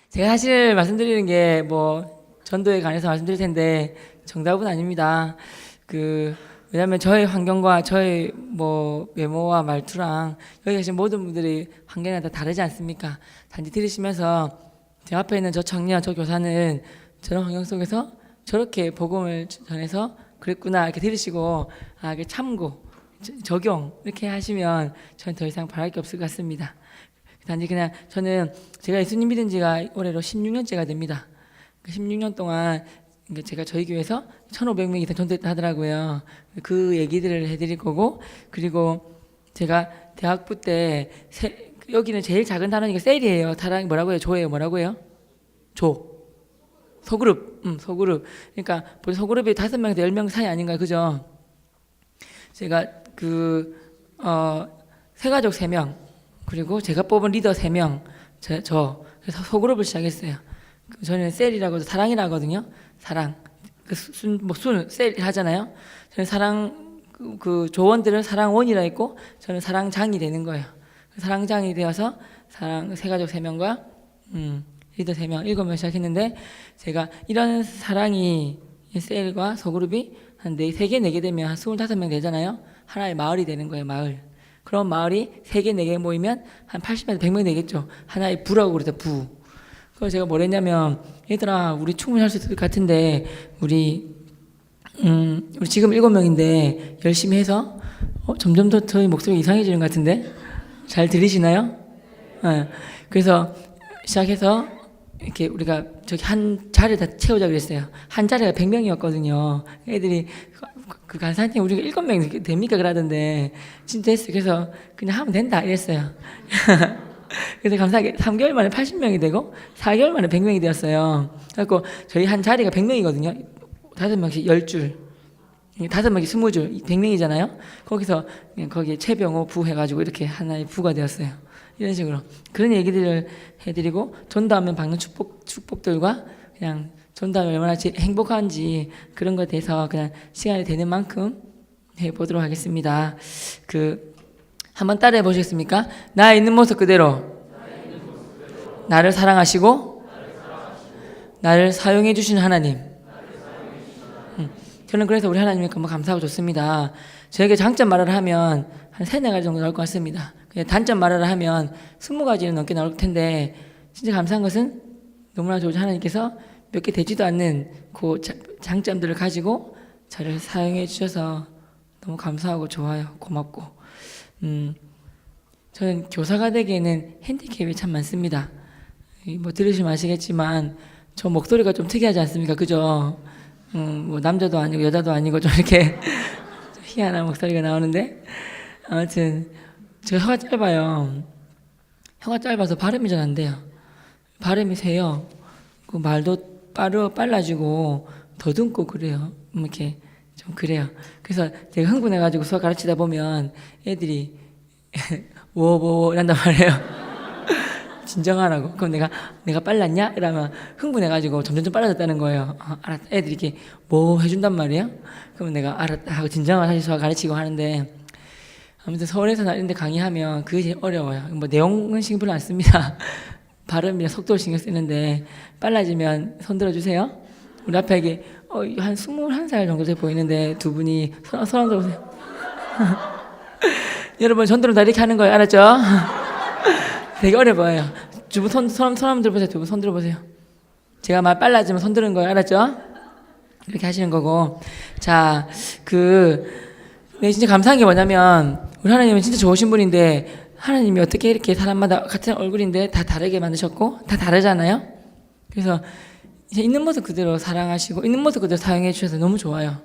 제가 사실 말씀드리는 게 뭐 전도에 관해서 말씀드릴 텐데 정답은 아닙니다. 왜냐하면 저의 환경과 저의 뭐 외모와 말투랑 여기 계신 모든 분들이 환경이 다 다르지 않습니까? 단지 들으시면서 제 앞에 있는 저 청년, 저 교사는 저런 환경 속에서 저렇게 복음을 전해서 그랬구나 이렇게 들으시고 이게 참고 적용 이렇게 하시면 저는 더 이상 바랄 게 없을 것 같습니다. 단지 그냥 저는 제가 예수님 믿은 지가 올해로 16년째가 됩니다. 16년 동안 제가 저희 교회에서 1,500명 이상 전도했다 하더라고요. 그 얘기들을 해드릴 거고, 그리고 제가 대학부 때 여기는 제일 작은 단원이가 셀이에요. 다랑이 뭐라고 해요? 조예요. 뭐라고 해요? 조. 소그룹. 소그룹. 그러니까 소그룹이 5명에서 10명 사이 아닌가요? 그죠? 제가 새가족 3명, 그리고 제가 뽑은 리더 3명, 그래서 소그룹을 시작했어요. 저는 셀이라고 사랑이라 하거든요. 사랑. 셀 하잖아요. 저는 사랑, 조원들은 사랑원이라 했고, 저는 사랑장이 되는 거예요. 사랑장이 되어서 새가족 3명과, 리더 3명, 7명 시작했는데, 제가 이런 사랑이, 셀과 소그룹이 한 3개, 4개 되면 한 25명 되잖아요. 하나의 마을이 되는 거예요, 마을. 그럼 마을이 3개, 4개 모이면 한 80에서 100명 되겠죠. 하나의 부라고 그러죠, 부. 그래서 제가 뭘 했냐면, 얘들아, 우리 충분히 할 수 있을 것 같은데, 우리 지금 7명인데, 열심히 해서, 점점 더 저희 목소리가 이상해지는 것 같은데? 잘 들리시나요? 네. 그래서 시작해서, 이렇게 우리가 저기 한 자리를 다 채우자 그랬어요. 한 자리가 100명이었거든요. 애들이, 그 간사한테 우리가 7명 됩니까? 그러던데, 진짜 했어요. 그래서 그냥 하면 된다. 이랬어요. 그래서 감사하게 3개월 만에 80명이 되고 4개월 만에 100명이 되었어요. 그래서 저희 한 자리가 100명이거든요. 5명씩 10줄, 5명씩 20줄, 100명이잖아요. 거기서 거기에 최병호 부 해가지고 이렇게 하나의 부가 되었어요. 이런 식으로 그런 얘기들을 해드리고, 전도하면 받는 축복들과 그냥 전도하면 얼마나 행복한지 그런 것에 대해서 그냥 시간이 되는 만큼 해보도록 하겠습니다. 한번 따라해 보시겠습니까? 나의 있는 모습 그대로 나를 사랑하시고 나를 사용해 주신 하나님. 저는 그래서 우리 하나님께 너무 감사하고 좋습니다. 저에게 장점 말을 하면 한 3-4가지 정도 나올 것 같습니다. 그냥 단점 말을 하면 20가지는 넘게 나올 텐데, 진짜 감사한 것은 너무나 좋으신 하나님께서 몇 개 되지도 않는 그 장점들을 가지고 저를 사용해 주셔서 너무 감사하고 좋아요. 고맙고. 저는 교사가 되기에는 핸디캡이 참 많습니다. 뭐 들으시면 아시겠지만 저 목소리가 좀 특이하지 않습니까? 그죠? 뭐 남자도 아니고 여자도 아니고 좀 이렇게 좀 희한한 목소리가 나오는데, 아무튼 제가 혀가 짧아요. 혀가 짧아서 발음이 잘 안 돼요. 발음이 세요. 그 말도 빨라지고 더듬고 그래요. 이렇게 좀 그래요. 그래서 제가 흥분해가지고 수학 가르치다 보면 애들이 뭐 이란단 말이에요. 진정하라고. 그럼 내가 빨랐냐? 이러면 흥분해가지고 점점 빨라졌다는 거예요. 알았다. 애들이 이렇게 뭐 해준단 말이에요. 그러면 내가 알았다 하고 진정을 다시 수학 가르치고 하는데, 아무튼 서울에서나 이런 데 강의하면 그게 제일 어려워요. 뭐 내용은 신경 별로 안 씁니다. 발음이나 속도를 신경 쓰는데, 빨라지면 손 들어주세요. 우리 앞에 이게 한 21살 정도 돼 보이는데 두 분이 손 들어보세요. 여러분 손들어 다 이렇게 하는 거예요. 알았죠? 되게 어려 보여요. 두 분 손 한번 들어보세요. 두 분 손 들어보세요. 제가 말 빨라지면 손 드는 거예요. 알았죠? 이렇게 하시는 거고. 자, 진짜 감사한 게 뭐냐면, 우리 하나님은 진짜 좋으신 분인데, 하나님이 어떻게 이렇게 사람마다 같은 얼굴인데 다 다르게 만드셨고, 다 다르잖아요? 그래서 이제 있는 모습 그대로 사랑하시고, 있는 모습 그대로 사용해 주셔서 너무 좋아요.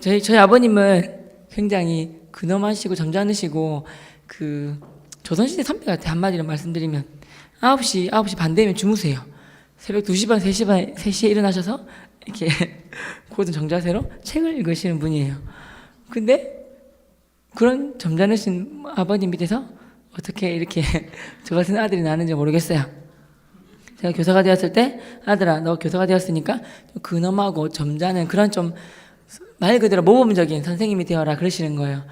저희 아버님은 굉장히 근엄하시고 점잖으시고, 조선시대 선배 같아. 한마디로 말씀드리면 9시 반 되면 주무세요. 새벽 2시 반, 3시에 일어나셔서 이렇게 고든 정자세로 책을 읽으시는 분이에요. 근데 그런 점잖으신 아버님 밑에서 어떻게 이렇게 저 같은 아들이 나는지 모르겠어요. 제가 교사가 되었을 때, 아들아 너 교사가 되었으니까 좀 근엄하고 점잖은 그런 좀 말 그대로 모범적인 선생님이 되어라 그러시는 거예요.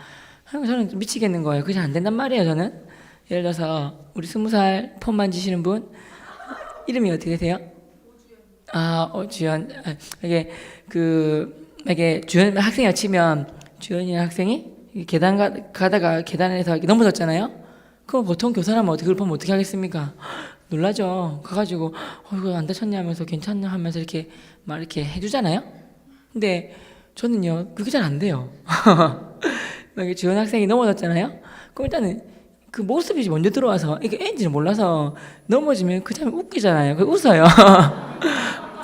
저는 좀 미치겠는 거예요. 그게 안 된단 말이에요. 저는 예를 들어서 우리 20살 폰 만지시는 분, 이름이 어떻게 되세요? 주연. 이게 이게 주연 학생이라 치면 주연이라는 학생이 가다가 계단에서 이렇게 넘어졌잖아요. 그럼 보통 교사라면 그걸 보면 어떻게 하겠습니까? 놀라죠. 가가지고 이거 안 다쳤냐 하면서 괜찮냐 하면서 이렇게 막 이렇게 해주잖아요. 근데 저는요 그게 잘 안 돼요. 주연 학생이 넘어졌잖아요. 그럼 일단은 그 모습이 먼저 들어와서 이게 애인지를 몰라서 넘어지면 그 장면 웃기잖아요. 그 웃어요.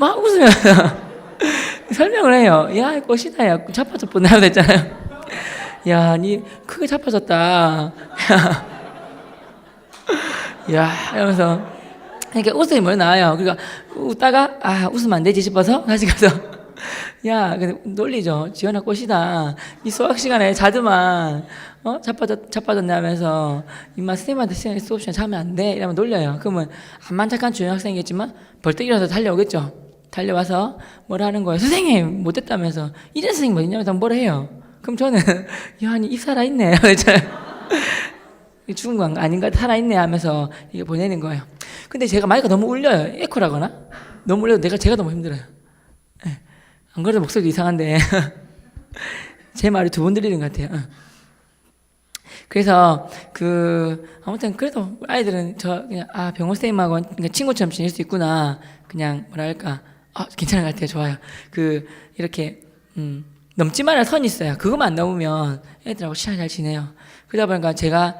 막 웃으면서 설명을 해요. 야, 꽃이다. 야, 자빠져 뻔하면 됐잖아요. 야, 니 크게 자빠졌다. 야, 이러면서 이렇게 웃음이 먼저 나와요. 그러니까 웃다가 웃으면 안 되지 싶어서 다시 가서 야, 근데 놀리죠. 지연아 꽃이다. 이 수학 시간에 자드만 자빠졌냐 하면서 임마 선생님한테 수업 시간에 자면 안 돼. 이러면 놀려요. 그러면 암만 착한 주연 학생이겠지만 벌떡 일어나서 달려오겠죠. 달려와서 뭐라 하는 거예요. 선생님 못됐다면서 이런 선생님 어딨냐면서 뭐라 해요. 그럼 저는 야, 아니 입 살아있네. 죽은 거 아닌가? 살아있네 하면서 이게 보내는 거예요. 근데 제가 마이크가 너무 울려요. 에코라거나 너무 울려도 제가 너무 힘들어요. 안 그래도 목소리도 이상한데 제 말이 두 번 들리는 것 같아요. 그래서 아무튼 그래도 아이들은 저 그냥 병호 쌤하고 그냥 친구처럼 지낼 수 있구나. 그냥 뭐랄까 괜찮은 것 같아요. 좋아요. 이렇게 넘지 말아야 선이 있어요. 그것만 안 넘으면 애들하고 시간 잘 지내요. 그러다 보니까 제가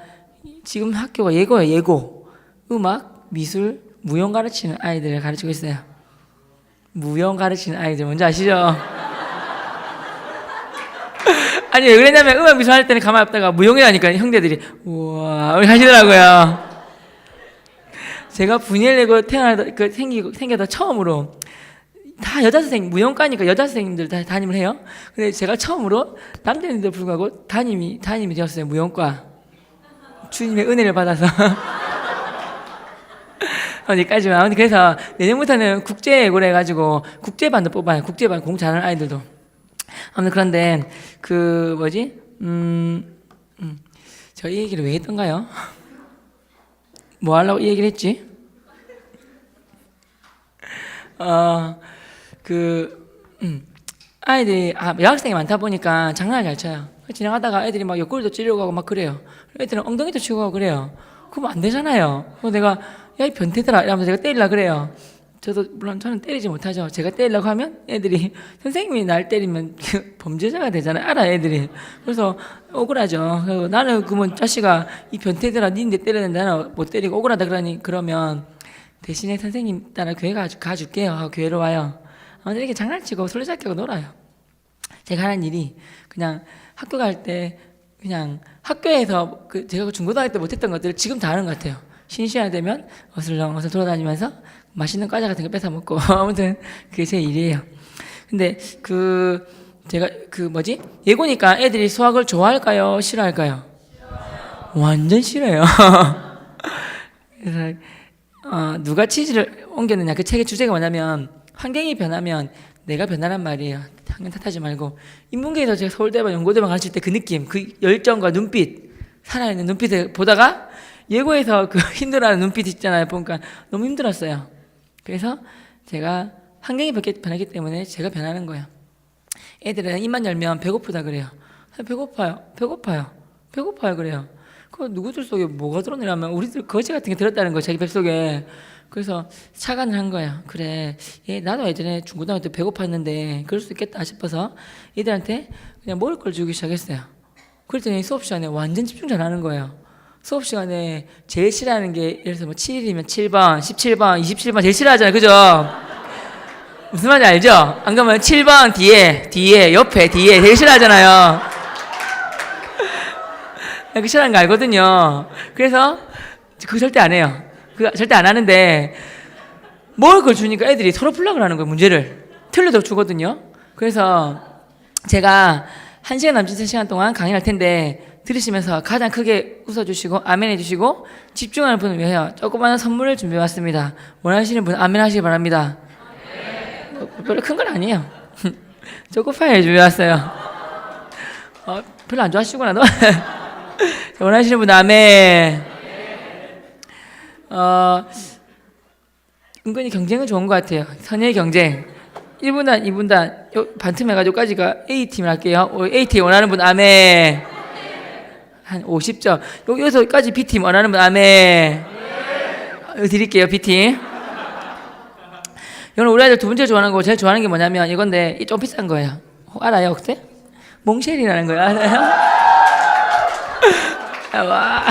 지금 학교가 예고예요. 예고. 음악, 미술, 무용 가르치는 아이들을 가르치고 있어요. 무용 가르치는 아이들 뭔지 아시죠? 아니 왜 그랬냐면 음악 미술 할 때는 가만히 없다가 무용이라니까 형제들이 우와 이렇게 하시더라고요. 제가 분이엘 내고 생겨서 처음으로 다 여자 선생님, 무용과니까 여자 선생님들 다 담임을 해요. 근데 제가 처음으로 남자인데도 불구하고 담임이 되었어요. 무용과. 주님의 은혜를 받아서. 어디까지만. 아무튼 그래서 내년부터는 국제예고를 해가지고 국제반도 뽑아요. 국제반 공부 잘하는 아이들도. 아무튼 그런데 저 이 얘기를 왜 했던가요? 뭐 하려고 이 얘기를 했지? 아이들이 여학생이 많다 보니까 장난을 잘 쳐요. 지나가다가 애들이 막 옆구리도 찌르고 하고 막 그래요. 애들은 엉덩이도 치고 하고 그래요. 그러면 안 되잖아요. 그래서 내가 야 이 변태들아 이러면서 제가 때리려고 그래요. 물론 저는 때리지 못하죠. 제가 때리려고 하면 애들이 선생님이 날 때리면 범죄자가 되잖아요. 알아요 애들이. 그래서 억울하죠. 그리고 나는 그러면 자식아 이 변태들아 니인데 때리는데 나는 못 때리고 억울하다 그러면 대신에 선생님 따라 교회 가줄게요 하고 교회로 와요. 아무튼 이렇게 장난치고 술래잡기 하고 놀아요. 제가 하는 일이 그냥 학교 갈 때 그냥 학교에서 제가 중고등학교 때 못했던 것들을 지금 다 하는 것 같아요. 쉬는 시간 되면 어슬렁어슬 돌아다니면서 맛있는 과자 같은 거 뺏어 먹고 아무튼 그게 제 일이에요. 근데 제가 예고니까 애들이 수학을 좋아할까요? 싫어할까요? 완전 싫어요. 그래서 누가 치즈를 옮겼느냐 그 책의 주제가 뭐냐면 환경이 변하면 내가 변하란 말이에요. 환경 탓하지 말고 인문계에서 제가 서울대만 연고대만 가르칠 때 그 느낌 그 열정과 눈빛 살아있는 눈빛을 보다가 예고에서 힘들어하는 눈빛 있잖아요. 보니까 너무 힘들었어요. 그래서 제가 환경이 변하기 때문에 제가 변하는 거예요. 애들은 입만 열면 배고프다 그래요. 배고파요 그래요. 그 누구들 속에 뭐가 들었냐면 우리들 거지 같은 게 들었다는 거예요. 자기 뱃속에. 그래서 착안을 한 거예요. 그래 나도 예전에 중고등학교 때 배고팠는데 그럴 수 있겠다 싶어서 애들한테 그냥 먹을 걸 주기 시작했어요. 그랬더니 수업 시간에 완전 집중 잘하는 거예요. 수업 시간에 제일 싫어하는 게 예를 들어서 7일이면 7번, 17번, 27번 제일 싫어하잖아요. 그죠? 무슨 말인지 알죠? 안 그러면 7번 뒤에 옆에 뒤에 되게 싫어하잖아요. 그 싫어하는 거 알거든요. 그래서 그거 절대 안 해요. 그거 절대 안 하는데 먹을 걸 주니까 애들이 서로 풀락을 하는 거예요. 문제를 틀려도 주거든요. 그래서 제가 1시간 남짓 3시간 동안 강의할 텐데 들으시면서 가장 크게 웃어주시고 아멘 해주시고 집중하는 분을 위하여 조그마한 선물을 준비해왔습니다. 원하시는 분 아멘 하시기 바랍니다. 별로 큰 건 아니에요. 초코파이 준비해왔어요. 별로 안 좋아하시구나 너. 원하시는 분 아멘. 은근히 경쟁은 좋은 것 같아요. 선의의 경쟁. 1분단, 2분단 반틈 해가지고까지가 A팀을 할게요. A팀 원하는 분 아멘. 한 50점. 여기서까지 B팀 원하는 분 아멘. 드릴게요, B팀. 여러분, 우리 아이들 두 번째 좋아하는 거, 제일 좋아하는 게 뭐냐면 이건데, 좀 비싼 거예요. 알아요, 혹시? 몽쉘이라는 거예요. 알아요? 와.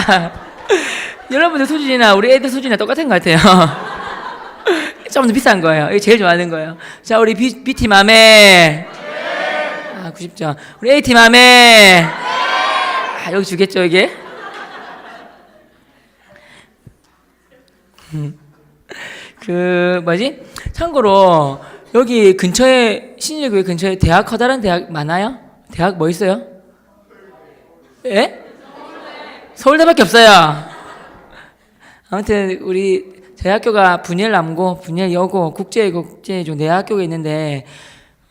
여러분들 수준이나 우리 애들 수준이나 똑같은 것 같아요. 좀 더 비싼 거예요. 이게 제일 좋아하는 거예요. 자, 우리 B팀 아멘. 90점. 우리 A팀 아멘. 여기 주겠죠, 이게? 참고로 여기 근처에 신일교회 근처에 커다란 대학 많아요? 대학 뭐 있어요? 예? 서울대밖에 없어요. 아무튼 저희 학교가 분열남고, 분열여고, 국제중 네 학교가 있는데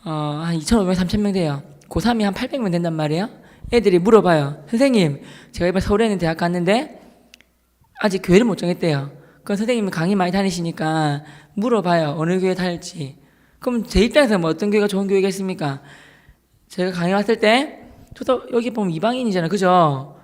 한 2,500, 3,000명 돼요. 고3이 한 800명 된단 말이에요. 애들이 물어봐요. 선생님, 제가 이번 서울에 있는 대학 갔는데 아직 교회를 못 정했대요. 그럼 선생님이 강의 많이 다니시니까 물어봐요. 어느 교회 다닐지. 그럼 제 입장에서 뭐 어떤 교회가 좋은 교회가 있습니까? 제가 강의 왔을 때 저도 여기 보면 이방인이잖아요. 그죠?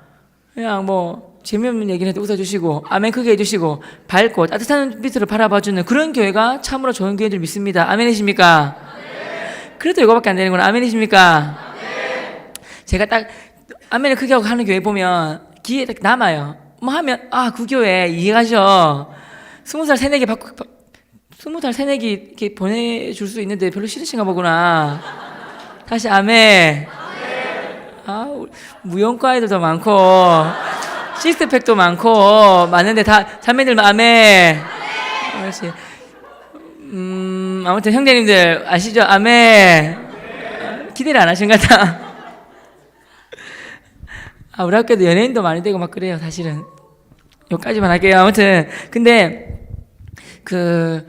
그냥 뭐 재미없는 얘기를 해도 웃어주시고 아멘 크게 해주시고 밝고 따뜻한 빛으로 바라봐주는 그런 교회가 참으로 좋은 교회인 줄 믿습니다. 아멘이십니까? 아멘. 그래도 이거밖에 안 되는구나. 아멘이십니까? 아멘. 제가 딱 아멘을 크게 하고 하는 교회 보면 기회에 딱 남아요. 뭐 하면 그 교회 이해가죠. 20살 새내기 20살 새내기 이렇게 보내줄 수 있는데 별로 싫으신가 보구나. 다시 아멘. 무용과 아이들도 많고 시스트팩도 많은데 다 자매들만 아멘. 그렇지. 아무튼 형제님들 아시죠? 아멘. 기대를 안 하신 것 같아. 우리 학교도 연예인도 많이 되고 막 그래요. 사실은 여기까지만 할게요. 아무튼 근데 저는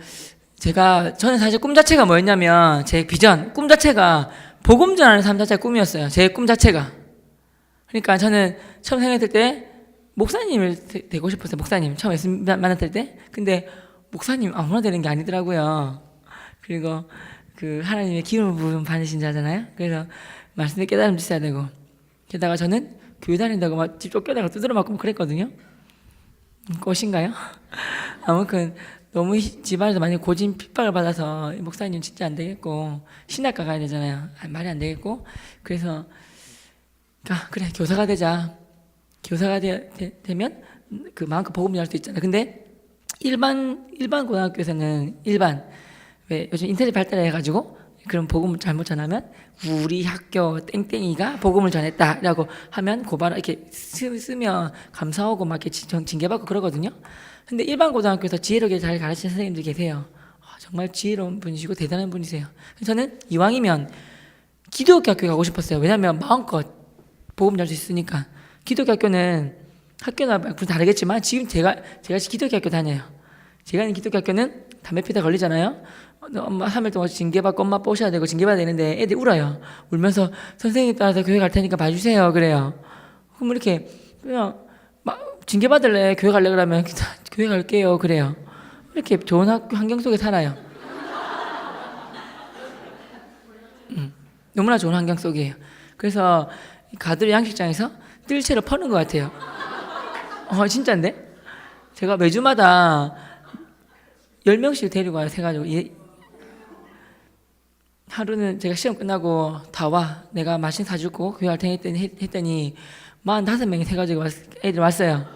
사실 꿈 자체가 뭐였냐면 제 비전, 꿈 자체가 복음 전하는 삶 자체가 꿈이었어요. 제 꿈 자체가. 그러니까 저는 처음 생각했을 때 목사님을 되고 싶었어요. 목사님 처음 만났을 때. 근데 목사님 아무나 되는 게 아니더라고요. 그리고 하나님의 기름 부음 받으신 자잖아요. 그래서 말씀에 깨달음 있어야 되고. 게다가 저는 교회 다닌다고 막 집 쫓겨나고 두드려 맞고 그랬거든요. 꽃인가요? 아무튼 너무 집안에서 많이 고진 핍박을 받아서 목사님 진짜 안 되겠고 신학과 가야 되잖아요. 말이 안 되겠고 그래서 그래 교사가 되자. 교사가 되면 그 마음껏 복음 전할 수 있잖아요. 근데 일반 고등학교에서는 왜 요즘 인터넷 발달해가지고 그런 복음을 잘못 전하면 우리 학교 땡땡이가 복음을 전했다라고 하면 고발 이렇게 쓰면 감사하고 막 이렇게 징계받고 그러거든요. 근데 일반 고등학교에서 지혜롭게 잘 가르치는 선생님들 계세요. 정말 지혜로운 분이시고 대단한 분이세요. 저는 이왕이면 기독교 학교 가고 싶었어요. 왜냐하면 마음껏 복음 전할 수 있으니까. 기독교 학교는 학교나 다르겠지만 지금 제가 기독교 학교 다녀요. 제가 있는 기독교 학교는 담배 피다 걸리잖아요. 엄마 3일 동안 징계받고 엄마 뽀셔야 되고 징계받아야 되는데 애들이 울어요. 울면서 선생님 따라서 교회 갈 테니까 봐주세요. 그래요. 그럼 이렇게 그냥 막 징계받을래 교회 갈래 그러면 교회 갈게요. 그래요. 이렇게 좋은 환경 속에 살아요. 너무나 좋은 환경 속이에요. 그래서 가두리 양식장에서 뜰채로 퍼는 것 같아요. 진짜인데? 제가 매주마다 10명씩 데리고 와요. 세가지고 하루는 제가 시험 끝나고 다 와. 내가 마신 사주고 교회 할 테니 했더니 45명이 세가지고 애들 왔어요.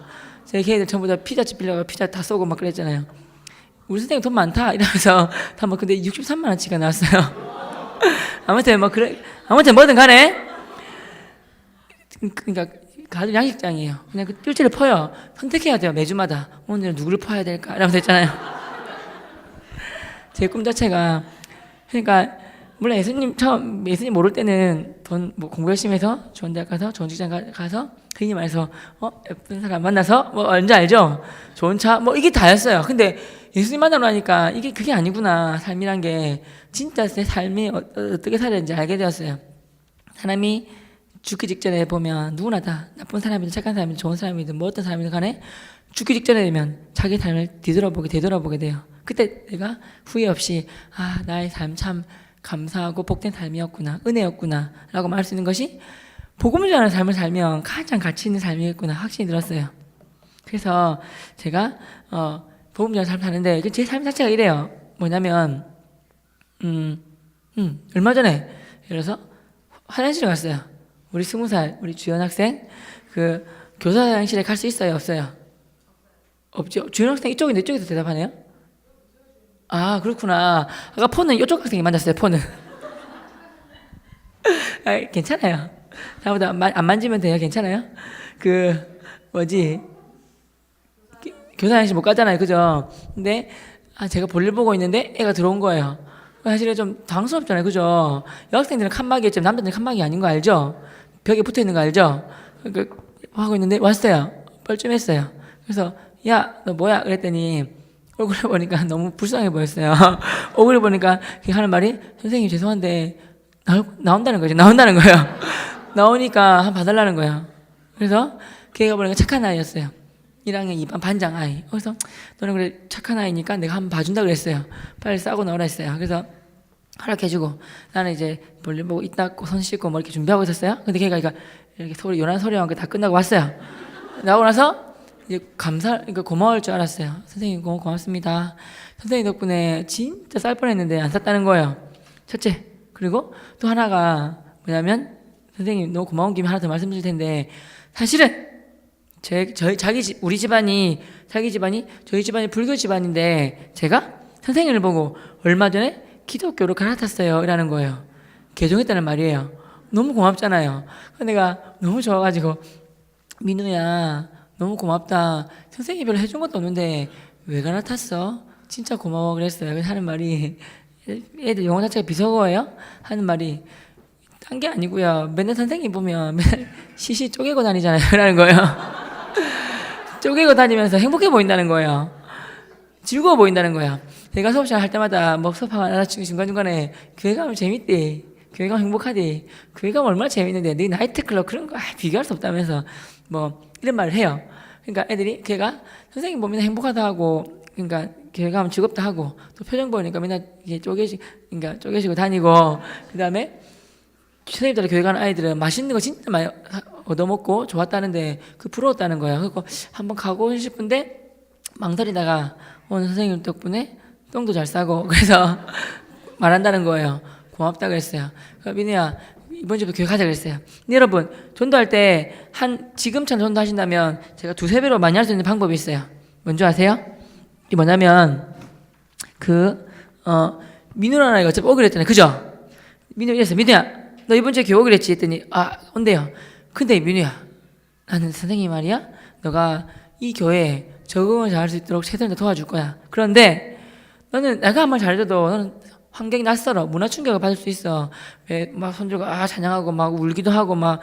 제 걔들 전부 다 피자집 빌려가 피자 다 쏘고 막 그랬잖아요. 우리 선생님 돈 많다 이러면서 다 뭐 근데 63만 원치가 나왔어요. 아무튼 뭐든 간에 그러니까 가족 양식장이에요. 그냥 그 뜰채를 퍼요. 선택해야 돼요. 매주마다 오늘은 누구를 퍼야 될까 이러면서 했잖아요. 제 꿈 자체가 그러니까 물론 예수님 모를 때는 공부 열심히 해서 좋은 대학 가서 좋은 직장 가서 흔히 말해서 예쁜 사람 만나서 뭔지 알죠? 좋은 차 이게 다였어요. 근데 예수님 만나러 하니까 그게 아니구나. 삶이란 게 진짜 내 삶이 어떻게 살아야 되는지 알게 되었어요. 사람이 죽기 직전에 보면 누구나 다 나쁜 사람이든 착한 사람이든 좋은 사람이든 뭐 어떤 사람이든 간에 죽기 직전에 되면 자기 삶을 되돌아보게 돼요. 그때 내가 후회 없이 나의 삶 참 감사하고 복된 삶이었구나, 은혜였구나 라고 말할 수 있는 것이 복음을 전하는 삶을 살면 가장 가치 있는 삶이겠구나 확신이 들었어요. 그래서 제가 복음 전하는 삶을 사는데 제 삶 자체가 이래요. 뭐냐면 얼마 전에 예를 들어서 화장실에 갔어요. 우리 20살 우리 주연 학생 그 교사 화장실에 갈 수 있어요, 없어요? 없죠. 주연 학생 이쪽인데 이쪽에서 대답하네요. 아, 그렇구나. 아까 폰은 이쪽 학생이 만졌어요, 폰은. 괜찮아요. 다음부터 안 만지면 돼요. 괜찮아요? 뭐지? 교사 화장실 못 가잖아요. 그죠? 근데, 제가 볼일 보고 있는데 애가 들어온 거예요. 사실은 좀 당황스럽잖아요. 그죠? 여학생들은 칸막이 있지만 남자들은 칸막이 아닌 거 알죠? 벽에 붙어 있는 거 알죠? 하고 있는데 왔어요. 뻘쭘했어요. 그래서, 야, 너 뭐야? 그랬더니, 얼굴을 보니까 너무 불쌍해 보였어요. 얼굴을 보니까 하는 말이 선생님 죄송한데 나온다는 거죠. 나온다는 거예요. 나오니까 한 봐달라는 거예요. 그래서 걔가 보니까 착한 아이였어요. 1학년 2반 반장 아이. 그래서 너는 그래 착한 아이니까 내가 한번 봐준다 그랬어요. 빨리 싸고 나오라 했어요. 그래서 허락해주고 나는 이제 볼일 보고 이따 손 씻고 뭐 이렇게 준비하고 있었어요. 근데 걔가 이렇게 소리 요란 소리와 다 끝나고 왔어요. 나오고 나서 이제 그러니까 고마울 줄 알았어요. 선생님 고맙습니다. 선생님 덕분에 진짜 쌀 뻔했는데 안 쌌다는 거예요. 첫째. 그리고 또 하나가 뭐냐면 선생님 너무 고마운 김에 하나 더 말씀드릴 텐데 사실은 저희 집안이 불교 집안인데 제가 선생님을 보고 얼마 전에 기독교로 갈아탔어요 이라는 거예요. 개종했다는 말이에요. 너무 고맙잖아요. 내가 너무 좋아가지고 민우야 너무 고맙다. 선생님이 별로 해준 것도 없는데 왜 갈아탔어? 진짜 고마워 그랬어요. 그래서 하는 말이 애들 영어 자체가 비속어예요? 하는 말이 딴 게 아니고요. 맨날 선생님 보면 맨날 시시 쪼개고 다니잖아요. 라는 거예요. 쪼개고 다니면서 행복해 보인다는 거예요. 즐거워 보인다는 거예요. 제가 수업 시간 할 때마다 뭐 수업하고 중간중간에 교회 가면 재밌대. 교회 가면 행복하대. 교회 가면 얼마나 재밌는데 너 나이트클럽 그런 거 비교할 수 없다면서 뭐 이런 말을 해요. 그러니까 애들이 걔가 선생님 보면 행복하다 하고 그러니까 교회 가면 즐겁다 하고 또 표정 보니까 맨날 이게 쪼개시고 다니고 그다음에 선생님들 교회 가는 아이들은 맛있는 거 진짜 많이 얻어먹고 좋았다는데 부러웠다는 거예요. 그래서 한번 가고 싶은데 망설이다가 오늘 선생님 덕분에 똥도 잘 싸고 그래서 말한다는 거예요. 고맙다 그랬어요. 민우야 이번 주부터 교회 가자 그랬어요. 근데 여러분 전도할 때 지금처럼 전도하신다면 제가 2-3배로 많이 할 수 있는 방법이 있어요. 뭔지 아세요? 이게 뭐냐면 민우라는 아이가 어차피 오기로 했잖아요. 그죠? 민우 이랬어요. 민우야 너 이번 주에 교회 오기로 했지? 했더니 온대요. 근데 민우야 나는 선생님 말이야 너가 이 교회에 적응을 잘할 수 있도록 최선을 도와줄 거야. 그런데 너는 내가 한 말 잘해줘도 너는 환경이 낯설어. 문화 충격을 받을 수 있어. 왜 막 손들고 찬양하고 막 울기도 하고 막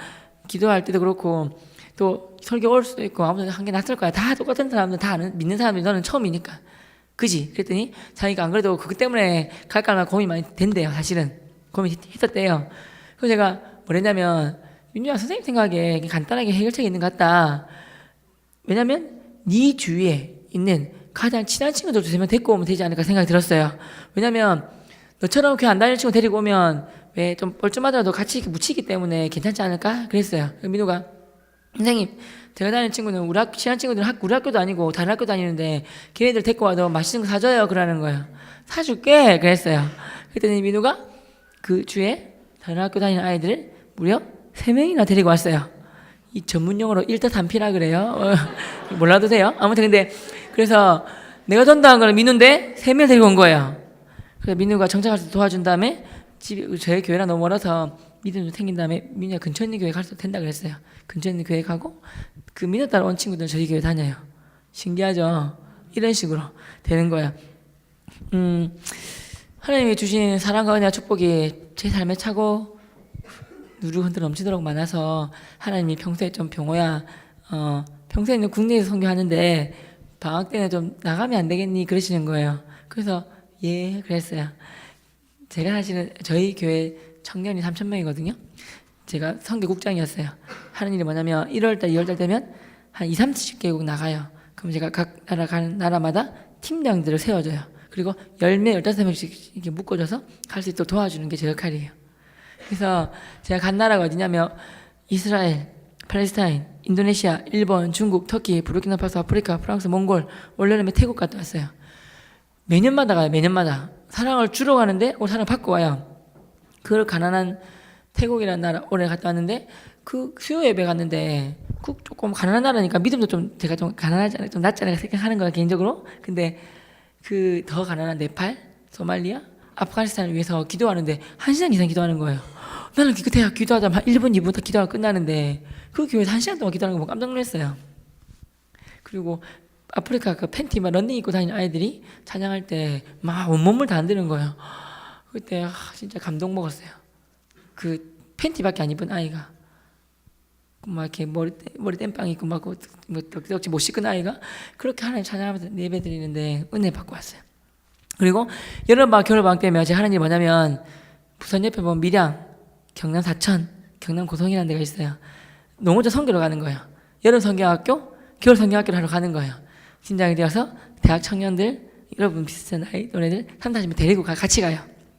기도할 때도 그렇고 또 설교 올 수도 있고 아무튼 한 게 낯설 거야. 다 똑같은 사람들 다 믿는 사람들이 너는 처음이니까. 그지? 그랬더니 자기가 안 그래도 그것 때문에 갈까 말까 고민이 많이 된대요. 사실은 고민했었대요. 그래서 제가 뭐랬냐면 민주야 선생님 생각에 간단하게 해결책이 있는 것 같다. 왜냐면 네 주위에 있는 가장 친한 친구들 2-3명 데리고 오면 되지 않을까 생각이 들었어요. 왜냐면 너처럼 교회 안 다니는 친구 데리고 오면 왜 좀 뻘쭘하더라도 같이 묻히기 때문에 괜찮지 않을까? 그랬어요. 민우가 선생님 제가 다니는 친구는 우리 친한 친구들은 우리 학교도 아니고 다른 학교 다니는데 걔네들 데리고 와도 맛있는 거 사줘요 그러는 거예요. 사줄게 그랬어요. 그랬더니 민우가 그 주에 다른 학교 다니는 아이들을 무려 3명이나 데리고 왔어요. 이 전문용어로 1타3피라 그래요. 몰라도 돼요. 아무튼 근데 그래서 내가 전도한 거는 민우인데 3명 데리고 온 거예요. 그래서 민우가 정착할 때 도와준 다음에 저희 교회랑 너무 멀어서 믿음이 생긴 다음에 민우가 근처에 있는 교회 갈 수 된다 그랬어요. 근처에 있는 교회 가고 민우 따라 온 친구들은 저희 교회 다녀요. 신기하죠? 이런 식으로 되는 거예요. 하나님이 주신 사랑과 은혜와 축복이 제 삶에 차고 누르고 흔들어 넘치도록 많아서 하나님이 평소에 좀 병호야 평소에는 국내에서 선교하는데 방학 때는 좀 나가면 안 되겠니 그러시는 거예요. 그래서 그랬어요. 제가 사실은 저희 교회 청년이 3,000명이거든요. 제가 선교국장이었어요. 하는 일이 뭐냐면 1월달, 2월달 되면 한 2, 30개국 나가요. 그럼 제가 각 나라 가는 나라마다 팀장들을 세워줘요. 그리고 10명, 15명씩 이렇게 묶어줘서 갈 수 있도록 도와주는 게 제 역할이에요. 그래서 제가 간 나라가 어디냐면 이스라엘, 팔레스타인, 인도네시아, 일본, 중국, 터키, 부르키나파소, 아프리카, 프랑스, 몽골, 원래는 태국 갔다 왔어요. 매년마다 가요. 매년마다. 사랑을 주러 가는데 사랑을 받고 와요. 그 가난한 태국이라는 나라 올해 갔다 왔는데 그 수요 예배 갔는데 그 조금 가난한 나라니까 믿음도 좀 제가 좀 가난하잖아요. 좀 낮잖아요. 생각하는 거야 개인적으로. 근데 그 더 가난한 네팔, 소말리아, 아프가니스탄을 위해서 기도하는데 1시간 이상 기도하는 거예요. 나는 그때 기도하다 한 1분, 2분 다 기도가 끝나는데 그 교회에서 1시간 동안 기도하는 거 보고 깜짝 놀랐어요. 그리고 아프리카 그 팬티 막 런닝 입고 다니는 아이들이 찬양할 때 막 온몸을 다 흔드는 거예요. 그때 진짜 감동 먹었어요. 그 팬티밖에 안 입은 아이가 막 이렇게 머리 땜빵 있고 막 덕지 못 씻은 아이가 그렇게 하나님 찬양하면서 예배 드리는데 은혜 받고 왔어요. 그리고 여름방학 겨울방학 때면 제 하는 일이 뭐냐면 부산 옆에 보면 밀양, 경남 사천, 경남 고성이라는 데가 있어요. 농어촌 선교로 가는 거예요. 여름 선교학교, 겨울 선교학교를 하러 가는 거예요. 팀장이 되어서 대학 청년들 여러분 비슷한 나이 너네들 3, 40명 데리고 같이 가요.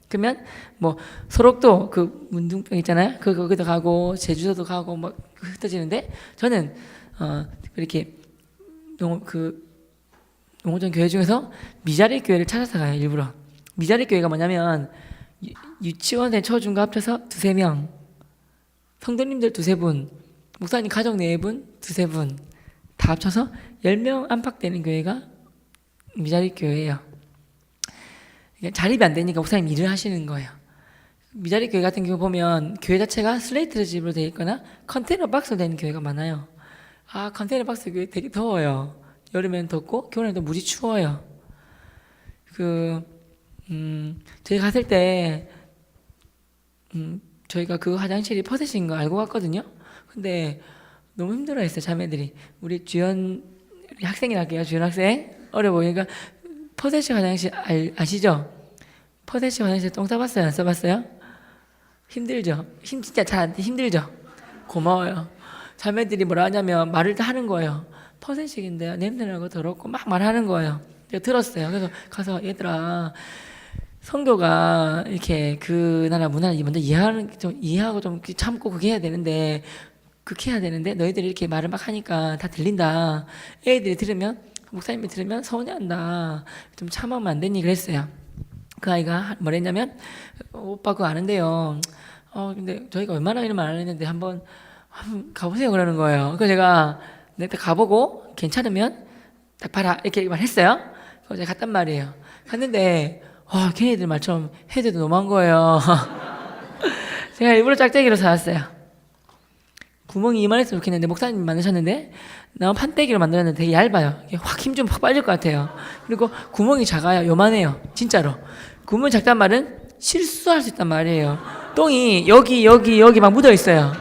그러면 뭐 소록도 그 문둥병 있잖아요. 거기도 가고 제주도도 가고 뭐 흩어지는데 저는 이렇게 농어촌 교회 중에서 미자리 교회를 찾아서 가요. 일부러. 미자리 교회가 뭐냐면 유치원에 초중고 합쳐서 2, 3명, 성도님들 2, 3분, 목사님 가족 4분, 2, 3분 다 합쳐서 10명 안팎되는 교회가 미자리 교회예요. 자립이 안 되니까 목사님 일을 하시는 거예요. 미자리 교회 같은 경우 보면 교회 자체가 슬레이트 집으로 되어 있거나 컨테이너 박스로 되는 교회가 많아요. 컨테이너 박스 교회 되게 더워요. 여름에는 덥고 겨울에는 물이 추워요. 저희 갔을 때 저희가 그 화장실이 퍼셋인 거 알고 갔거든요. 근데 너무 힘들어했어요. 자매들이. 우리 주연 학생이랄게요. 주연 학생 어려 보이니까 퍼셋이 화장실 아시죠? 퍼셋이 화장실 똥 싸봤어요? 안 싸봤어요? 힘들죠? 진짜 잘 안 돼. 힘들죠? 고마워요. 자매들이 뭐라 하냐면 말을 다 하는 거예요. 퍼셋식인데 냄새나고 더럽고 막 말하는 거예요. 제가 들었어요. 그래서 가서 얘들아 선교가 이렇게 그 나라 문화를 먼저 이해하고 좀 참고 그렇게 해야 되는데 너희들이 이렇게 말을 막 하니까 다 들린다. 애들이 들으면 목사님이 들으면 서운해한다. 좀 참으면 안 되니 그랬어요. 그 아이가 뭐라 했냐면 오빠 그거 아는데요. 근데 저희가 얼마나 이런 말 안 했는데 한번 가보세요 그러는 거예요. 그래서 제가 내가 가보고 괜찮으면 딱 봐라 이렇게 말했어요. 그래서 제가 갔단 말이에요. 갔는데 걔네들 말처럼 해도 너무한 거예요. 제가 일부러 짝대기로 사왔어요. 구멍이 이만했으면 좋겠는데 목사님이 만드셨는데 나 판때기로 만들었는데 되게 얇아요. 확 힘 좀 확 빠질 것 같아요. 그리고 구멍이 작아요. 요만해요. 진짜로. 구멍이 작단 말은 실수할 수 있단 말이에요. 똥이 여기 막 묻어 있어요.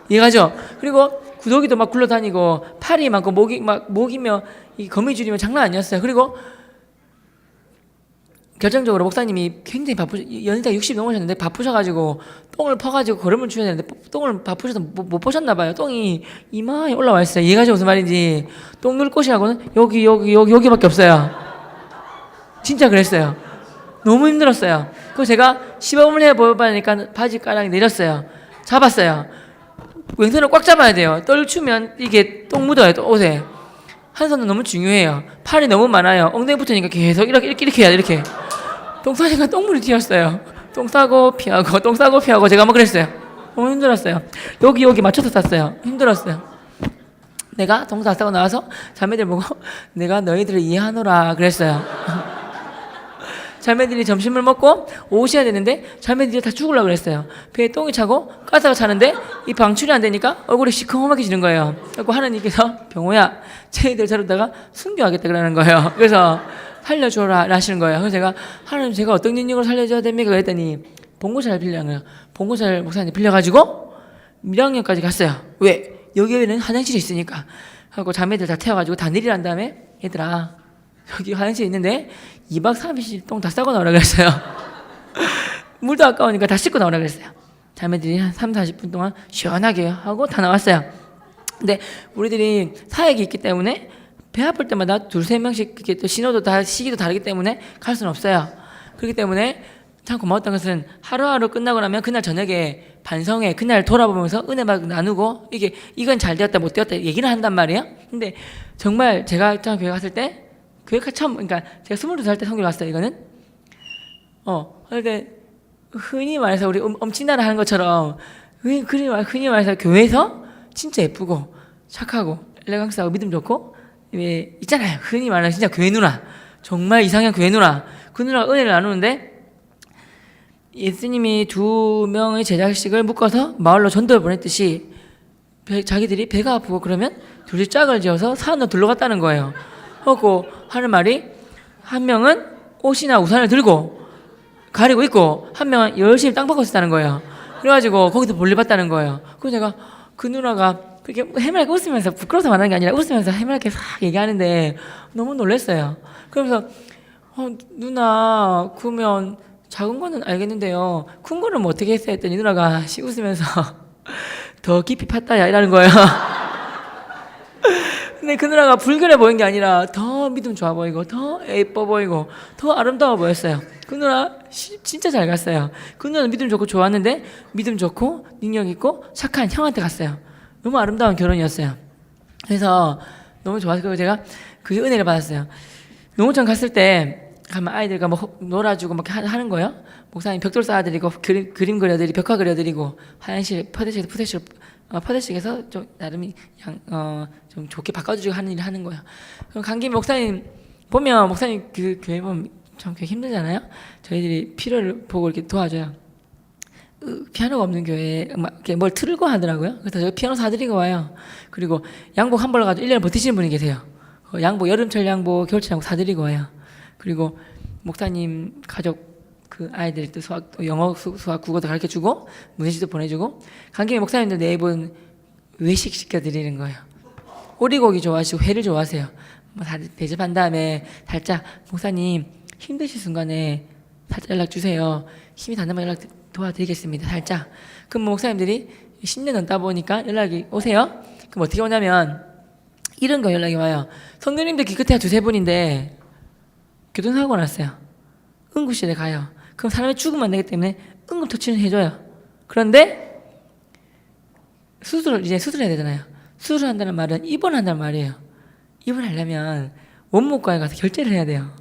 이해가죠? 그리고 구더기도 막 굴러다니고 팔이 많고 목이며 이 거미줄이면 장난 아니었어요. 그리고 결정적으로 목사님이 굉장히 연세가 60 넘으셨는데 바쁘셔가지고 똥을 퍼가지고 걸음을 주셔야 되는데 똥을 바쁘셔서 못 보셨나 봐요. 똥이 이마에 올라와 있어요. 이해가죠? 무슨 말인지. 똥 누를 곳이라고는 여기밖에 없어요. 진짜 그랬어요. 너무 힘들었어요. 그래서 제가 시범을 해보니까 바지 가랑이 내렸어요. 잡았어요. 왼손을 꽉 잡아야 돼요. 떨추면 이게 똥 묻어요. 옷에. 한 손은 너무 중요해요. 팔이 너무 많아요. 엉덩이 붙으니까 계속 이렇게 해야 돼. 이렇게. 똥 싸니까 똥물이 튀었어요. 똥 싸고 피하고 제가 막 그랬어요. 너무 힘들었어요. 여기 맞춰서 쌌어요. 힘들었어요. 내가 똥 다 싸고 나와서 자매들 보고 내가 너희들을 이해하노라 그랬어요. 자매들이 점심을 먹고 오셔야 되는데 자매들이 다 죽으려고 그랬어요. 배에 똥이 차고 가스가 차는데 이 방출이 안 되니까 얼굴이 시커멓게 지는 거예요. 그래서 하나님께서 병호야 쟤들 저러다가 순교하겠다 그러는 거예요. 그래서 살려줘라 하시는 거예요. 그래서 하나님 제가 어떤 능력으로 살려줘야 됩니까? 그랬더니 봉고차를 빌려는 거예요. 봉고차를 목사님 빌려가지고 밀양역까지 갔어요. 왜? 여기에는 화장실이 있으니까 하고 자매들 다 태워가지고 다 내리란 다음에 얘들아 여기 화장실 있는데 2박 3일 똥 다 싸고 나오라 그랬어요. 물도 아까우니까 다 씻고 나오라 그랬어요. 자매들이 한 3, 40분 동안 시원하게 하고 다 나왔어요. 근데 우리들이 사역이 있기 때문에 배 아플 때마다 두세 명씩 이렇게 또 신호도 다 시기도 다르기 때문에 갈 수는 없어요. 그렇기 때문에 참 고마웠던 것은 하루하루 끝나고 나면 그날 저녁에 반성회 그날 돌아보면서 은혜 막 나누고 이게 이건 잘 되었다 못 되었다 얘기를 한단 말이에요. 근데 정말 제가 참 교회 갔을 때 교회가 처음 그러니까 제가 22살 때 성교를 왔어요. 이거는 그런데 흔히 말해서 우리 엄친나라 하는 것처럼 흔히 말해서 교회에서 진짜 예쁘고 착하고 엘레강스하고 믿음 좋고 왜 있잖아요. 흔히 말하는 진짜 교회 누나 정말 이상형 교회 누나 그 누나가 은혜를 나누는데 예수님이 2명의 제자식을 묶어서 마을로 전도를 보냈듯이 자기들이 배가 아프고 그러면 둘이 짝을 지어서 산으로 둘러갔다는 거예요. 하고 하는 말이 한 명은 옷이나 우산을 들고 가리고 있고 한 명은 열심히 땅 파고 있었다는 거예요. 그래가지고 거기서 볼일 봤다는 거예요. 그래서 내가 그 누나가 그렇게 해맑게 웃으면서 부끄러워서 말하는 게 아니라 웃으면서 해맑게 싹 얘기하는데 너무 놀랐어요. 그러면서 누나 그러면 작은 거는 알겠는데요. 큰 거는 뭐 어떻게 했어요? 했더니 누나가 웃으면서 더 깊이 팠다야 이라는 거예요. 근데 그 누나가 불결해 보인 게 아니라 더 믿음 좋아 보이고 더 예뻐 보이고 더 아름다워 보였어요. 그 누나 진짜 잘 갔어요. 그 누나는 믿음 좋고 좋았는데 믿음 좋고 능력 있고 착한 형한테 갔어요. 너무 아름다운 결혼이었어요. 그래서 너무 좋아서 그리고 제가 그 은혜를 받았어요. 농어촌 갔을 때 가면 아이들과 뭐 놀아주고 막 하는 거예요. 목사님 벽돌 쌓아드리고 그림 그려드리고 벽화 그려드리고 화장실 퍼대식에서 좀 나름 좀 좋게 바꿔주고 하는 일을 하는 거예요. 그럼 간 김에 목사님 보면 목사님 그 교회 보면 참 되게 힘들잖아요. 저희들이 필요를 보고 이렇게 도와줘요. 피아노가 없는 교회에 막 이렇게 뭘 틀고 하더라고요. 그래서 저 피아노 사드리고 와요. 그리고 양복 한 벌 가지고 1년 버티시는 분이 계세요. 양복 여름철 양복 겨울철 양복 사드리고 와요. 그리고 목사님 가족 그 아이들 또 수학 또 영어 수학 국어도 가르쳐주고 문제집도 보내주고 간 김에 목사님들 4분 외식 시켜드리는 거예요. 오리고기 좋아하시고 회를 좋아하세요. 뭐 다 대접한 다음에 살짝 목사님 힘드실 순간에 살짝 연락 주세요. 힘이 닿는 연락 도와드리겠습니다. 살짝. 그럼 목사님들이 10년 넘다 보니까 연락이 오세요. 그럼 어떻게 오냐면 이런 거 연락이 와요. 성도님들 기껏해야 2-3분인데 교통사고가 났어요. 응급실에 가요. 그럼 사람이 죽으면 안 되기 때문에 응급처치는 해줘요. 그런데 수술을 이제 수술해야 되잖아요. 수술한다는 말은 입원한다는 말이에요. 입원하려면 원무과에 가서 결제를 해야 돼요.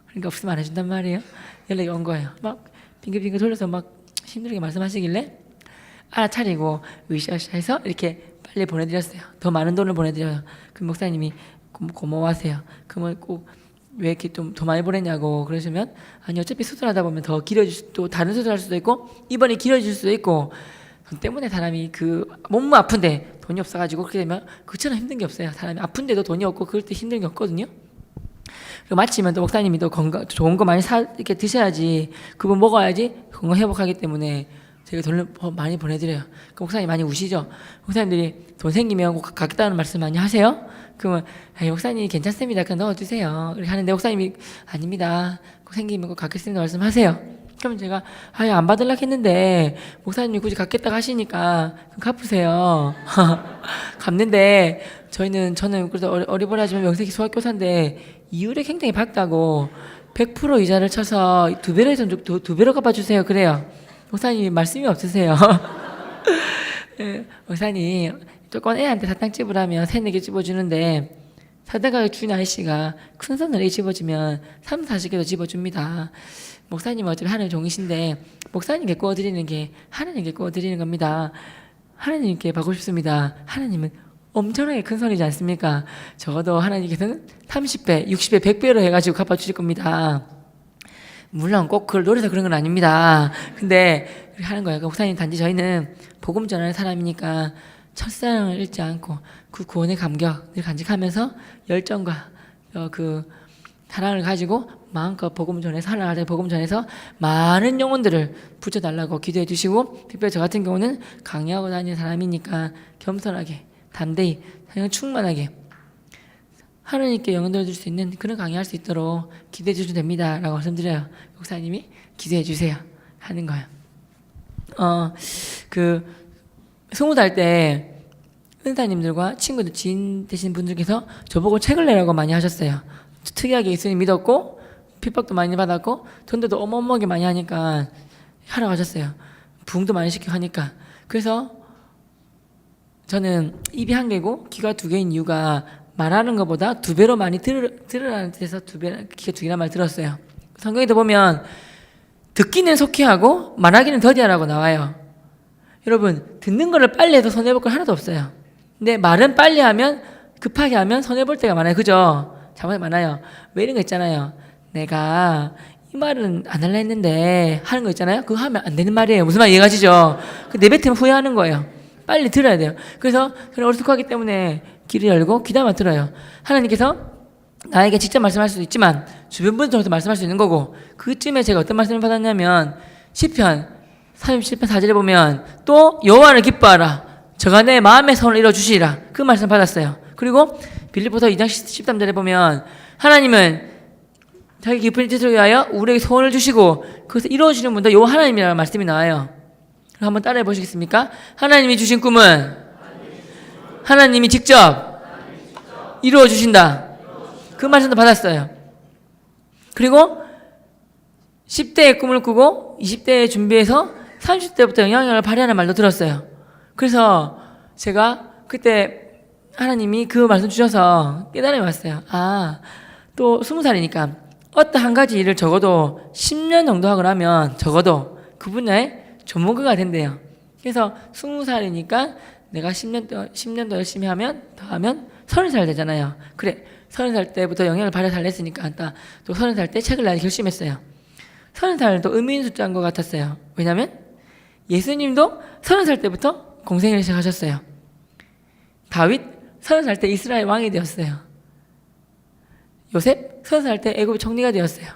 그러니까 없으면 안 해준단 말이에요. 연락이 온 거예요. 막 빙글빙글 돌려서 막 힘들게 말씀하시길래 알아차리고 으쌰으쌰해서 이렇게 빨리 보내드렸어요. 더 많은 돈을 보내드려요. 그 목사님이 고마워하세요. 그러면 꼭 왜 이렇게 좀 더 많이 보냈냐고 그러시면 아니 어차피 수술하다 보면 더 길어질 또 다른 수술할 수도 있고 입원이 길어질 수도 있고 돈 때문에 사람이 그 몸 아픈데 돈이 없어가지고 그렇게 되면 그처럼 힘든 게 없어요. 사람이 아픈데도 돈이 없고 그럴 때 힘든 게 없거든요. 그리고 마치면 또 목사님이 또 좋은 거 많이 이렇게 드셔야지 그분 먹어야지 건강 회복하기 때문에 제가 돈을 많이 보내드려요. 그 목사님 많이 우시죠? 목사님들이 돈 생기면 꼭 갖겠다는 말씀 많이 하세요? 그러면 목사님 괜찮습니다. 그냥 넣어주세요. 이렇게 하는데 목사님이 아닙니다. 꼭 생기면 꼭 갖겠습니다 말씀하세요. 그러면 제가 안 받으려고 했는데 목사님이 굳이 갖겠다고 하시니까 그럼 갚으세요. 갚는데 저는 그래도 어리버리하지만 명색이 수학교사인데 이율이 굉장히 밝다고 100% 이자를 쳐서 2배로 갚아주세요. 그래요. 목사님 말씀이 없으세요. 목사님 조건 애한테 사탕 집으라면 3-4개 집어주는데 사탕가게 주인 아저씨가 큰 손을 집어주면 30-40개도 집어줍니다. 목사님은 어차피 하나님 종이신데 목사님께 구워드리는 게 하나님께 구워드리는 겁니다. 하나님께 받고 싶습니다. 하나님은 엄청나게 큰 손이지 않습니까? 적어도 하나님께서는 30배, 60배, 100배로 해가지고 갚아주실 겁니다. 물론 꼭 그걸 노려서 그런 건 아닙니다. 근데 하는 거예요. 목사님 단지 저희는 복음 전하는 사람이니까 첫사랑을 잃지 않고 그 구원의 감격을 간직하면서 열정과 그 사랑을 가지고 마음껏 복음 전해서 하나님 복음 전해서 많은 영혼들을 붙여달라고 기도해 주시고 특별히 저 같은 경우는 강의하고 다니는 사람이니까 겸손하게 담대히 충만하게 하나님께 영혼들을 줄 수 있는 그런 강의할 수 있도록 기도해 주셔도 됩니다 라고 말씀드려요. 목사님이 기도해 주세요 하는 거예요. 그 20살 때 은사님들과 친구들, 지인 되신 분들께서 저보고 책을 내라고 많이 하셨어요. 특이하게 예수님 믿었고 핍박도 많이 받았고 전도도 어마어마하게 많이 하니까 하라고 하셨어요. 부흥도 많이 시키고 하니까. 그래서 저는 입이 한 개고 귀가 두 개인 이유가 말하는 것보다 두 배로 많이 들으라는 뜻에서 귀가 두 개란 말 들었어요. 성경에도 보면 듣기는 속히 하고 말하기는 더디하라고 나와요. 여러분, 듣는 거를 빨리 해도 손해볼 건 하나도 없어요. 근데 말은 빨리 하면, 급하게 하면 손해볼 때가 많아요. 그죠? 잘못이 많아요. 왜 이런 거 있잖아요. 내가 이 말은 안 할라 했는데 하는 거 있잖아요. 그거 하면 안 되는 말이에요. 무슨 말 이해가시죠? 그 내뱉으면 후회하는 거예요. 빨리 들어야 돼요. 그래서 저는 어리숙하기 때문에 귀를 열고 귀담아 들어요. 하나님께서 나에게 직접 말씀할 수도 있지만 주변 분들한테 말씀할 수 있는 거고, 그쯤에 제가 어떤 말씀을 받았냐면 시편 37편 4절에 보면 또 여호와를 기뻐하라, 저가 내 마음의 소원을 이뤄주시리라, 그 말씀 받았어요. 그리고 빌립보서 2장 13절에 보면 하나님은 자기 깊은 뜻을 위하여 우리에게 소원을 주시고 그것을 이루어주시는 분도 요 하나님이라는 말씀이 나와요. 그럼 한번 따라해 보시겠습니까? 하나님이 주신 꿈은 하나님이 직접 이루어 주신다. 그 말씀도 받았어요. 그리고 10대의 꿈을 꾸고 20대에 준비해서 30대부터 영향력을 발휘하는 말도 들었어요. 그래서 제가 그때 하나님이 그 말씀 주셔서 깨달음이 왔어요. 또 20살이니까 어떤 한 가지 일을 적어도 10년 정도 하고 나면 적어도 그 분야의 전문가가 된대요. 그래서 20살이니까 내가 10년 더 열심히 하면, 더 하면 30살 되잖아요. 그래, 30살 때부터 영향을 발휘 잘했으니까 또 30살 때 책을 내기 결심했어요. 30살도 의미 있는 숫자인 것 같았어요. 왜냐면 예수님도 30살 때부터 공생애를 시작하셨어요. 다윗 30살 때 이스라엘 왕이 되었어요. 요셉 30살 때 애굽 총리가 되었어요.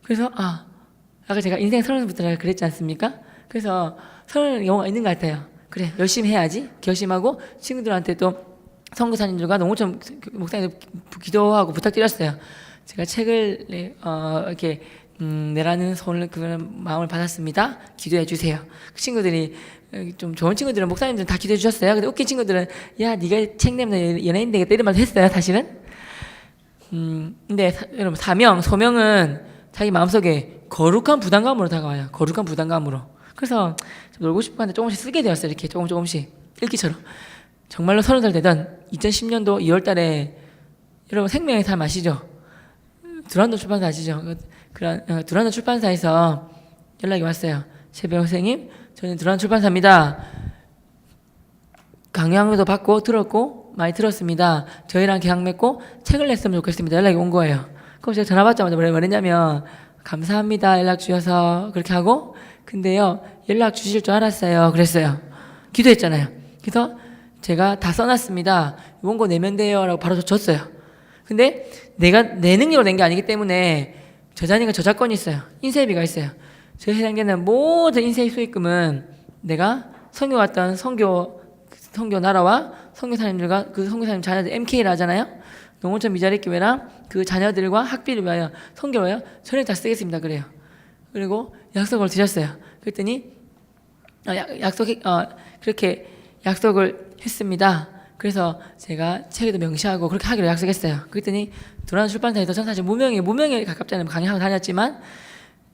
그래서 아까 제가 인생 30부터 그랬지 않습니까? 그래서 30의 경우가 있는 것 같아요. 그래, 열심히 해야지 결심하고 친구들한테 또 선교사님들과 농어촌 목사님들 기도하고 부탁드렸어요. 제가 책을 이렇게 내라는 그런 마음을 받았습니다. 기도해 주세요. 그 친구들이 좀 좋은 친구들은 목사님들은 다 기도해 주셨어요. 근데 웃긴 친구들은 야, 네가 책 내면 연예인 되겠다 이런 말도 했어요. 사실은. 근데 여러분, 소명은 자기 마음속에 거룩한 부담감으로 다가와요. 거룩한 부담감으로. 그래서 놀고 싶어 하는데 조금씩 쓰게 되었어요. 이렇게 조금씩 읽기처럼. 정말로 30살 되던 2010년도 2월 달에 여러분 생명의 삶 아시죠? 두란노 출판사 아시죠? 두란노 출판사에서 연락이 왔어요. 최병호 선생님, 저는 두란노 출판사입니다. 강연도 받고 들었고 많이 들었습니다. 저희랑 계약 맺고 책을 냈으면 좋겠습니다. 연락이 온 거예요. 그럼 제가 전화 받자마자 뭐랬냐면 감사합니다. 연락 주셔서 그렇게 하고, 근데요 연락 주실 줄 알았어요. 그랬어요. 기도했잖아요. 그래서 제가 다 써놨습니다. 원고 내면 돼요 라고 바로 줬어요. 근데 내가 내 능력으로 낸 게 아니기 때문에 저자님과 저작권이 있어요. 인쇄비가 있어요. 저희 해당되는 모든 인쇄 수익금은 내가 선교 갔던 선교 나라와 선교사님들과 그 선교사님 자녀들 MK를 하잖아요. 농어촌 미자립교회랑 그 자녀들과 학비를 위하여 선교를 위하여 전액 다 쓰겠습니다. 그래요. 그리고 약속을 드렸어요. 그랬더니 그렇게 약속을 했습니다. 그래서 제가 책에도 명시하고 그렇게 하기로 약속했어요. 그랬더니 두란노 출판사에서 전 사실 무명에 가깝잖아요. 강의하고 다녔지만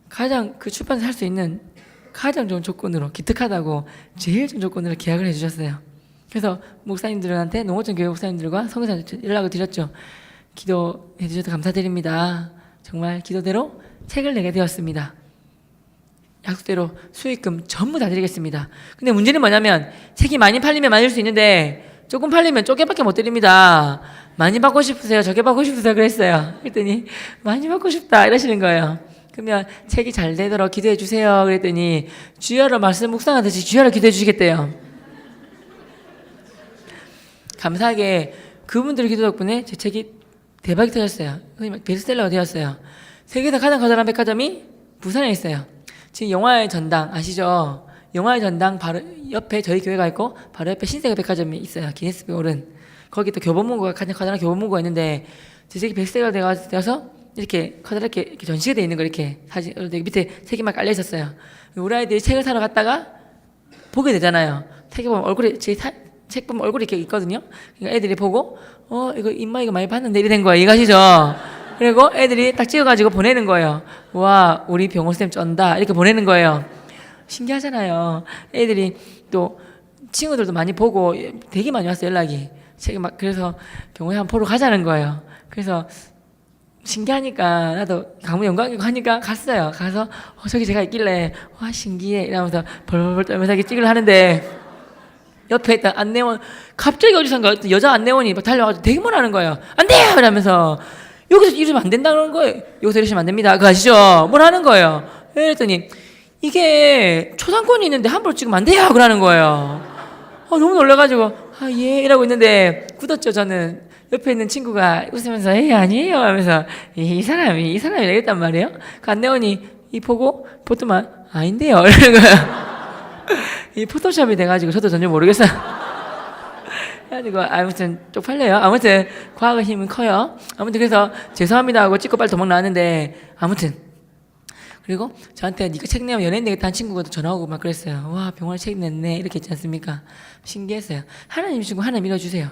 가장 그 출판사 할 수 있는 가장 좋은 조건으로, 기특하다고 제일 좋은 조건으로 계약을 해주셨어요. 그래서 목사님들한테, 농어촌 교회 목사님들과 선교사님들 연락을 드렸죠. 기도해 주셔서 감사드립니다. 정말 기도대로 책을 내게 되었습니다. 약속대로 수익금 전부 다 드리겠습니다. 근데 문제는 뭐냐면 책이 많이 팔리면 많이 줄 수 있는데 조금 팔리면 쪼개밖에 못 드립니다. 많이 받고 싶으세요? 적게 받고 싶으세요? 그랬어요. 그랬더니 많이 받고 싶다 이러시는 거예요. 그러면 책이 잘 되도록 기도해 주세요. 그랬더니 주여로 말씀 묵상하듯이 주여로 기도해 주시겠대요. 감사하게 그분들 기도 덕분에 제 책이 대박이 터졌어요. 베스트셀러가 되었어요. 세계에서 가장 커다란 백화점이 부산에 있어요. 지금 영화의 전당 아시죠? 영화의 전당 바로 옆에 저희 교회가 있고 바로 옆에 신세계 백화점이 있어요. 기네스북에 오른. 거기 또 교보문고가 가장 커다란 교보문고가 있는데 제 책이 베스트셀러가 되어서 이렇게 커다랗게 이렇게 전시가 되어 있는 거, 이렇게 사진 밑에 책이 막 깔려 있었어요. 우리 아이들이 책을 사러 갔다가 보게 되잖아요. 책 보면 얼굴이 책 보면 얼굴이 이렇게 있거든요. 그러니까 애들이 보고 이거 임마 이거 많이 봤는데 이래 된 거야. 이해가시죠? 그리고 애들이 딱 찍어가지고 보내는 거예요. 와 우리 병호쌤 쩐다 이렇게 보내는 거예요. 신기하잖아요. 애들이 또 친구들도 많이 보고 되게 많이 왔어요. 연락이. 그래서 병호에 한번 보러 가자는 거예요. 그래서 신기하니까 나도 가문 영광이고 하니까 갔어요. 가서 저기 제가 있길래 와 신기해 이러면서 벌벌 떨면서 이렇게 찍으려 하는데 옆에 있던 안내원 갑자기 어디선가 어떤 여자 안내원이 막 달려와가지고 되게 뭐라는 거예요. 안 돼요 이러면서 여기서 이러면 안 된다는 거예요. 여기서 이러시면 안 됩니다. 그거 아시죠? 뭐라는 거예요. 그랬더니 이게 초상권이 있는데 함부로 찍으면 안 돼요 그러는 거예요. 너무 놀라가지고 예 이러고 있는데 굳었죠. 저는 옆에 있는 친구가 웃으면서 아니에요 하면서 이 사람이 이랬단 말이에요. 그 안내원이 보고 보더만 아닌데요 이러는 거예요. 이 포토샵이 돼가지고 저도 전혀 모르겠어요. 그래가지고 아무튼 쪽팔려요. 아무튼 과학의 힘은 커요. 아무튼 그래서 죄송합니다 하고 찍고 빨리 도망 나왔는데 아무튼 그리고 저한테 네가 책 내면 연예인 되겠다 한 친구가 전화 오고 막 그랬어요. 와 병원에 책 냈네 이렇게 있지 않습니까? 신기했어요. 하나님 주고 하나님 밀어주세요.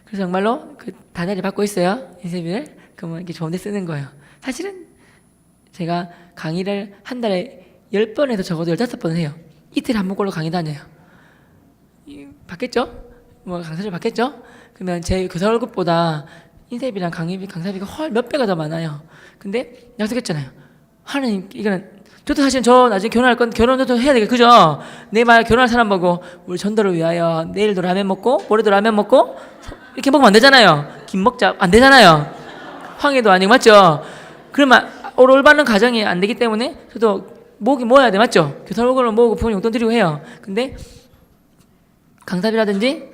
그래서 정말로 그 다달이 받고 있어요. 인쇄비를. 그러면 이렇게 좋은 데 쓰는 거예요. 사실은 제가 강의를 한 달에 10번에서 적어도 15번은 해요. 이틀에 한 번꼴로 강의 다녀요. 받겠죠? 뭐 강사를 받겠죠? 그러면 제 교사 월급보다 인쇄비랑 강의비, 강사비가 헐 몇 배가 더 많아요. 근데 약속했잖아요. 하나님 이거는 저도 사실 저 나중에 결혼할 건 결혼도 해야 되겠 그죠? 내 말 결혼할 사람 보고 우리 전도를 위하여 내일도 라면 먹고 모레도 라면 먹고 이렇게 먹으면 안 되잖아요. 김 먹자 안 되잖아요. 황해도 아니고 맞죠? 그러면 올바른 가정이 안 되기 때문에 저도 모아야 돼 맞죠? 교사 월급을 모으고 부모님 용돈 드리고 해요. 근데 강사비라든지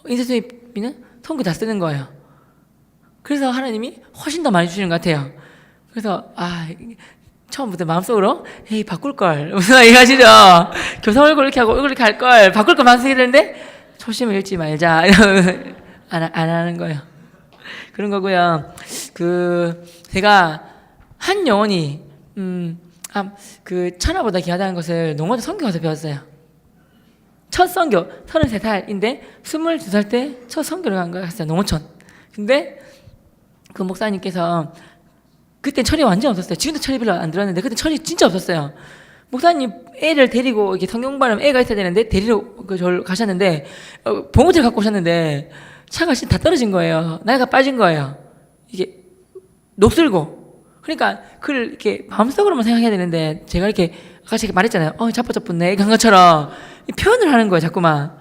인쇄수입비는 성교 다 쓰는 거예요. 그래서 하나님이 훨씬 더 많이 주시는 것 같아요. 그래서 처음부터 마음속으로 에이 바꿀걸 무슨 얘기하시죠? 교사 월급 이렇게 하고 이렇게 할걸 바꿀 거 많이 쓰게 되는데 초심을 잃지 말자 안 하는 거예요. 그런 거고요. 제가 한 영혼이 천하보다 귀하다는 것을 농어도 선교 가서 배웠어요. 첫 선교 33살인데 22살 때 첫 선교를 간 거였어요. 농어촌. 근데 그 목사님께서 그때 철이 완전 없었어요. 지금도 철이 별로 안 들었는데 그때 철이 진짜 없었어요. 목사님 애를 데리고 이렇게 성경바람 애가 있어야 되는데 데리러 저를 가셨는데 봉우대를 갖고 오셨는데 차가 다 떨어진 거예요. 나이가 빠진 거예요. 이게 녹슬고 그러니까 그걸 이렇게 마음속으로만 생각해야 되는데 제가 이렇게 아까 제가 말했잖아요. 자빠져붙네 이런 것처럼 표현을 하는 거예요. 자꾸만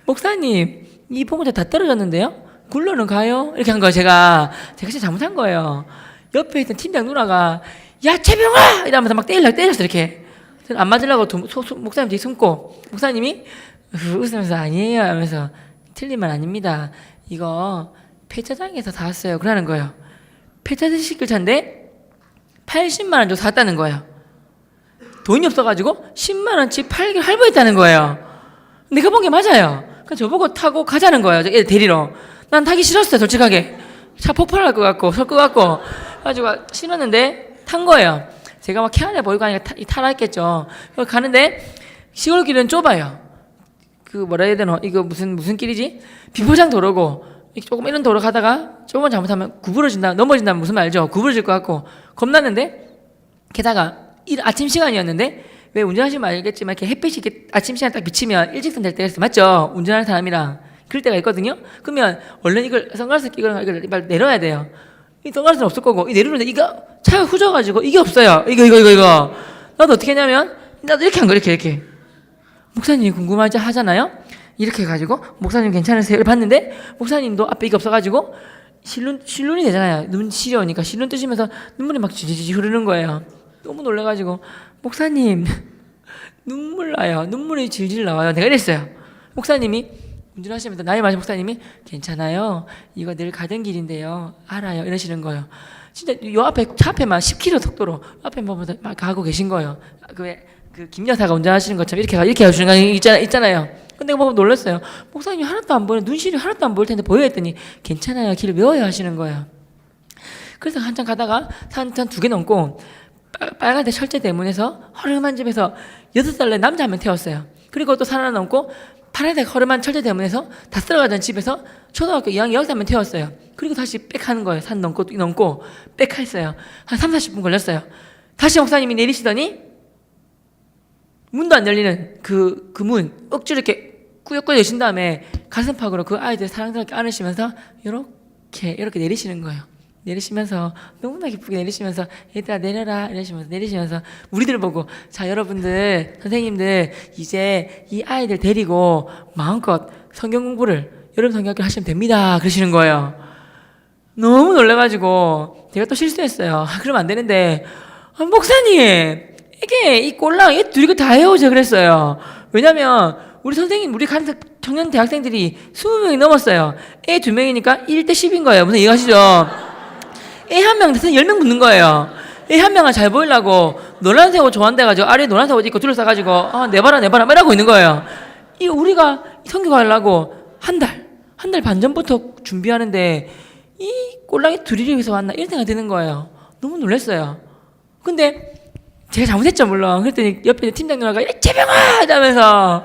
목사님 이 봉우대 다 떨어졌는데요. 굴러는 가요? 이렇게 한 거예요. 제가 진짜 잘못한 거예요. 옆에 있던 팀장 누나가 야 최병아! 이러면서 막 때렸어 이렇게. 안 맞으려고 목사님 뒤에 숨고 목사님이 웃으면서 아니에요 하면서 틀린 말 아닙니다. 이거 폐차장에서 사왔어요. 그러는 거예요. 폐차 시킬 차인데 80만 원 줘서 샀다는 거예요. 돈이 없어가지고 10만 원치 팔게 할부했다는 거예요. 내가 본 게 맞아요. 그래서 저보고 타고 가자는 거예요. 애들 데리러. 난 타기 싫었어요. 솔직하게. 차 폭발할 것 같고 설 것 같고 가지고 신었는데 탄 거예요. 제가 막 캐안해 보이고 하니까 타라 했겠죠. 가는데 시골길은 좁아요. 뭐라 해야 되나 이거 무슨 길이지? 비포장 도로고 조금 이런 도로 가다가 조금만 잘못하면 구부러진다 넘어진다면 무슨 말 알죠? 구부러질 것 같고 겁났는데 게다가 아침 시간이었는데 왜 운전하시면 알겠지만 이렇게 햇빛이 이렇게 아침 시간 딱 비치면 일직선 될 때가 있어 맞죠? 운전하는 사람이랑 그럴 때가 있거든요. 그러면 원래 이걸 선글라스 끼거나 이걸 빨리 내려야 돼요. 이 선글라스는 없을 거고 이 내리는데 이거 차가 후져가지고 이게 없어요. 이거 나도 어떻게 했냐면 나도 이렇게 한 거 이렇게 목사님이 궁금하지 하잖아요. 이렇게 해가지고 목사님 괜찮으세요? 이렇게 봤는데 목사님도 앞에 이게 없어가지고 실눈이 되잖아요. 눈 시려우니까 실눈 뜨시면서 눈물이 막 지지지 흐르는 거예요. 너무 놀라가지고 목사님 눈물 나요. 눈물이 질질 나와요. 내가 이랬어요. 목사님이 운전하시면서 나이 많으신 목사님이 괜찮아요. 이거 늘 가던 길인데요. 알아요. 이러시는 거예요. 진짜 요 앞에 차 앞에만 10km 속도로 앞에 보면서 막 가고 계신 거예요. 그 김 여사가 운전하시는 것처럼 이렇게 해주는 거 있잖아요. 근데 보고 놀랐어요. 목사님이 하나도 안 보여. 눈시리 하나도 안 보일 텐데 보여 했더니 괜찮아요. 길을 외워야 하시는 거예요. 그래서 한참 가다가 한 2개 넘고 빨간색 철제 대문에서 허름한 집에서 6살 난 남자 한 명 태웠어요. 그리고 또 산 하나 넘고 파란색 허름한 철제대문에서 다 쓸어가던 집에서 초등학교 2학년 여학생만 태웠어요. 그리고 다시 빽 하는 거예요. 산 넘고 빽 했어요. 한 3, 40분 걸렸어요. 다시 목사님이 내리시더니 문도 안 열리는 그 문 억지로 이렇게 꾸역꾸역 여신 다음에 가슴팍으로 그 아이들 사랑스럽게 안으시면서 이렇게 내리시는 거예요. 내리시면서 너무나 기쁘게 내리시면서 얘들아 내려라 이러시면서 내리시면서 우리들 보고 자 여러분들 선생님들 이제 이 아이들 데리고 마음껏 성경 공부를 여러분 성경학교 하시면 됩니다 그러시는 거예요. 너무 놀라가지고 제가 또 실수했어요. 그러면 안 되는데 목사님 이게 이 꼴랑 얘 둘이 다 해오죠 그랬어요. 왜냐면 우리 선생님 우리 가는 청년 대학생들이 20명이 넘었어요. 애 2명이니까 1대 10인 거예요. 무슨 이해가시죠? 애 한 명 대신 10명 붙는 거예요. 애 한 명은 잘 보이려고 노란색 옷 좋아한대가지고 아래에 노란색 옷 입고 둘러싸가지고 내봐라 이러고 있는 거예요. 이 우리가 성교하려고 한 달 반 전부터 준비하는데 이 꼴랑이 둘이 여기서 왔나 이런 생각이 드는 거예요. 너무 놀랐어요. 근데 제가 잘못했죠 물론. 그랬더니 옆에 있는 팀장 누나가 재병아 이러면서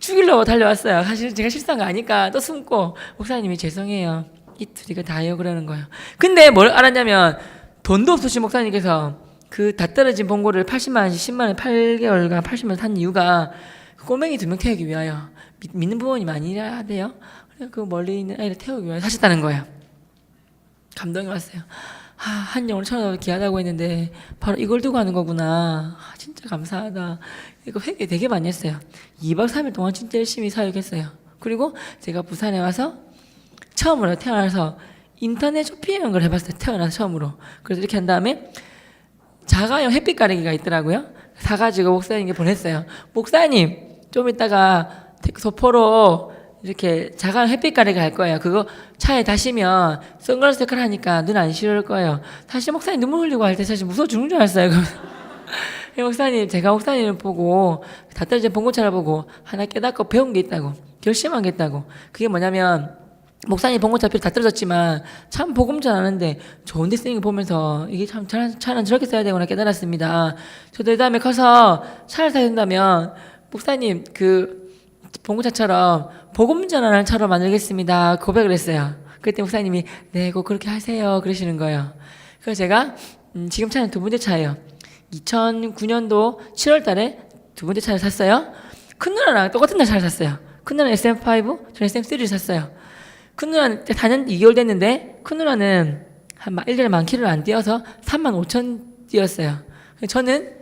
죽이려고 달려왔어요. 사실 제가 실수한 거 아니까 또 숨고 목사님이 죄송해요. 이 둘이가 다 해요 그러는 거예요. 근데 뭘 알았냐면 돈도 없으신 목사님께서 그 다 떨어진 봉고를 80만 원씩 10만 원 8개월간 80만 원 산 이유가 그 꼬맹이 2명 태우기 위하여 믿는 부모님 아니라 돼요. 그 멀리 있는 아이를 태우기 위하여 하셨다는 거예요. 감동이 왔어요. 한 영혼 천원 귀하다고 했는데 바로 이걸 두고 하는 거구나. 진짜 감사하다. 이거 회개 되게 많이 했어요. 2박 3일 동안 진짜 열심히 사역했어요. 그리고 제가 부산에 와서 처음으로 태어나서 인터넷 쇼핑이라는 걸 해봤어요. 태어나서 처음으로. 그래서 이렇게 한 다음에 자가용 햇빛 가리기가 있더라고요. 사가지고 목사님께 보냈어요. 목사님 좀 이따가 소포로 이렇게 자가용 햇빛 가리기 할 거예요. 그거 차에 다시면 선글라스 색깔 하니까 눈 안 시려울 거예요. 사실 목사님 눈물 흘리고 할 때 사실 무서워 죽는 줄 알았어요. 목사님 제가 목사님을 보고 다 떨어진 봉고차를 보고 하나 깨닫고 배운 게 있다고 결심한 게 있다고. 그게 뭐냐면 목사님 봉고차 필 다 떨어졌지만 참 복음 전하는데 좋은 데 쓰는 거 보면서 이게 참 차는 저렇게 써야 되구나 깨달았습니다. 저도 이 다음에 커서 차를 사야 된다면 목사님 그 봉고차처럼 복음 전하는 차로 만들겠습니다 고백을 했어요. 그때 목사님이 네 꼭 그렇게 하세요 그러시는 거예요. 그래서 제가 지금 차는 2번째 차예요. 2009년도 7월 달에 2번째 차를 샀어요. 큰 누나랑 똑같은 날 차를 샀어요. 큰 누나는 SM5, 저는 SM3를 샀어요. 큰 누나는 4년 2개월 됐는데 큰 누나는 한 1년에 10,000km를 안 뛰어서 35,000 뛰었어요. 저는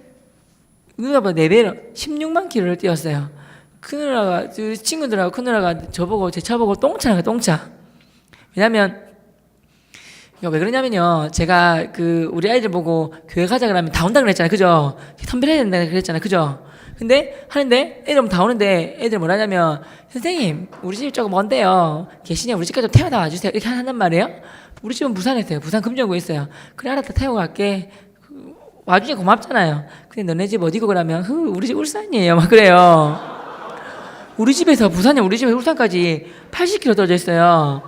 누나보다 4배로 16만 킬로를 뛰었어요. 큰 누나가 친구들하고 큰 누나가 저보고 제 차 보고 똥차는 거예요. 똥차. 왜냐면 왜 그러냐면요. 제가 그 우리 아이들 보고 교회 가자 그러면 다 온다 그랬잖아요. 그죠? 선별해야 된다 그랬잖아요. 그죠? 근데 하는데 애들 오면 다 오는데 애들 뭐라 하냐면 선생님 우리 집 조금 먼데요. 계시냐 우리 집까지 좀 태워다 와주세요. 이렇게 한단 말이에요. 우리 집은 부산에 있어요. 부산 금정구에 있어요. 그래 알았다 태우고 갈게. 와주니 고맙잖아요. 근데 너네 집 어디고 그러면 우리 집 울산이에요. 막 그래요. 우리 집에서 부산에 우리 집에서 울산까지 80km 떨어져 있어요.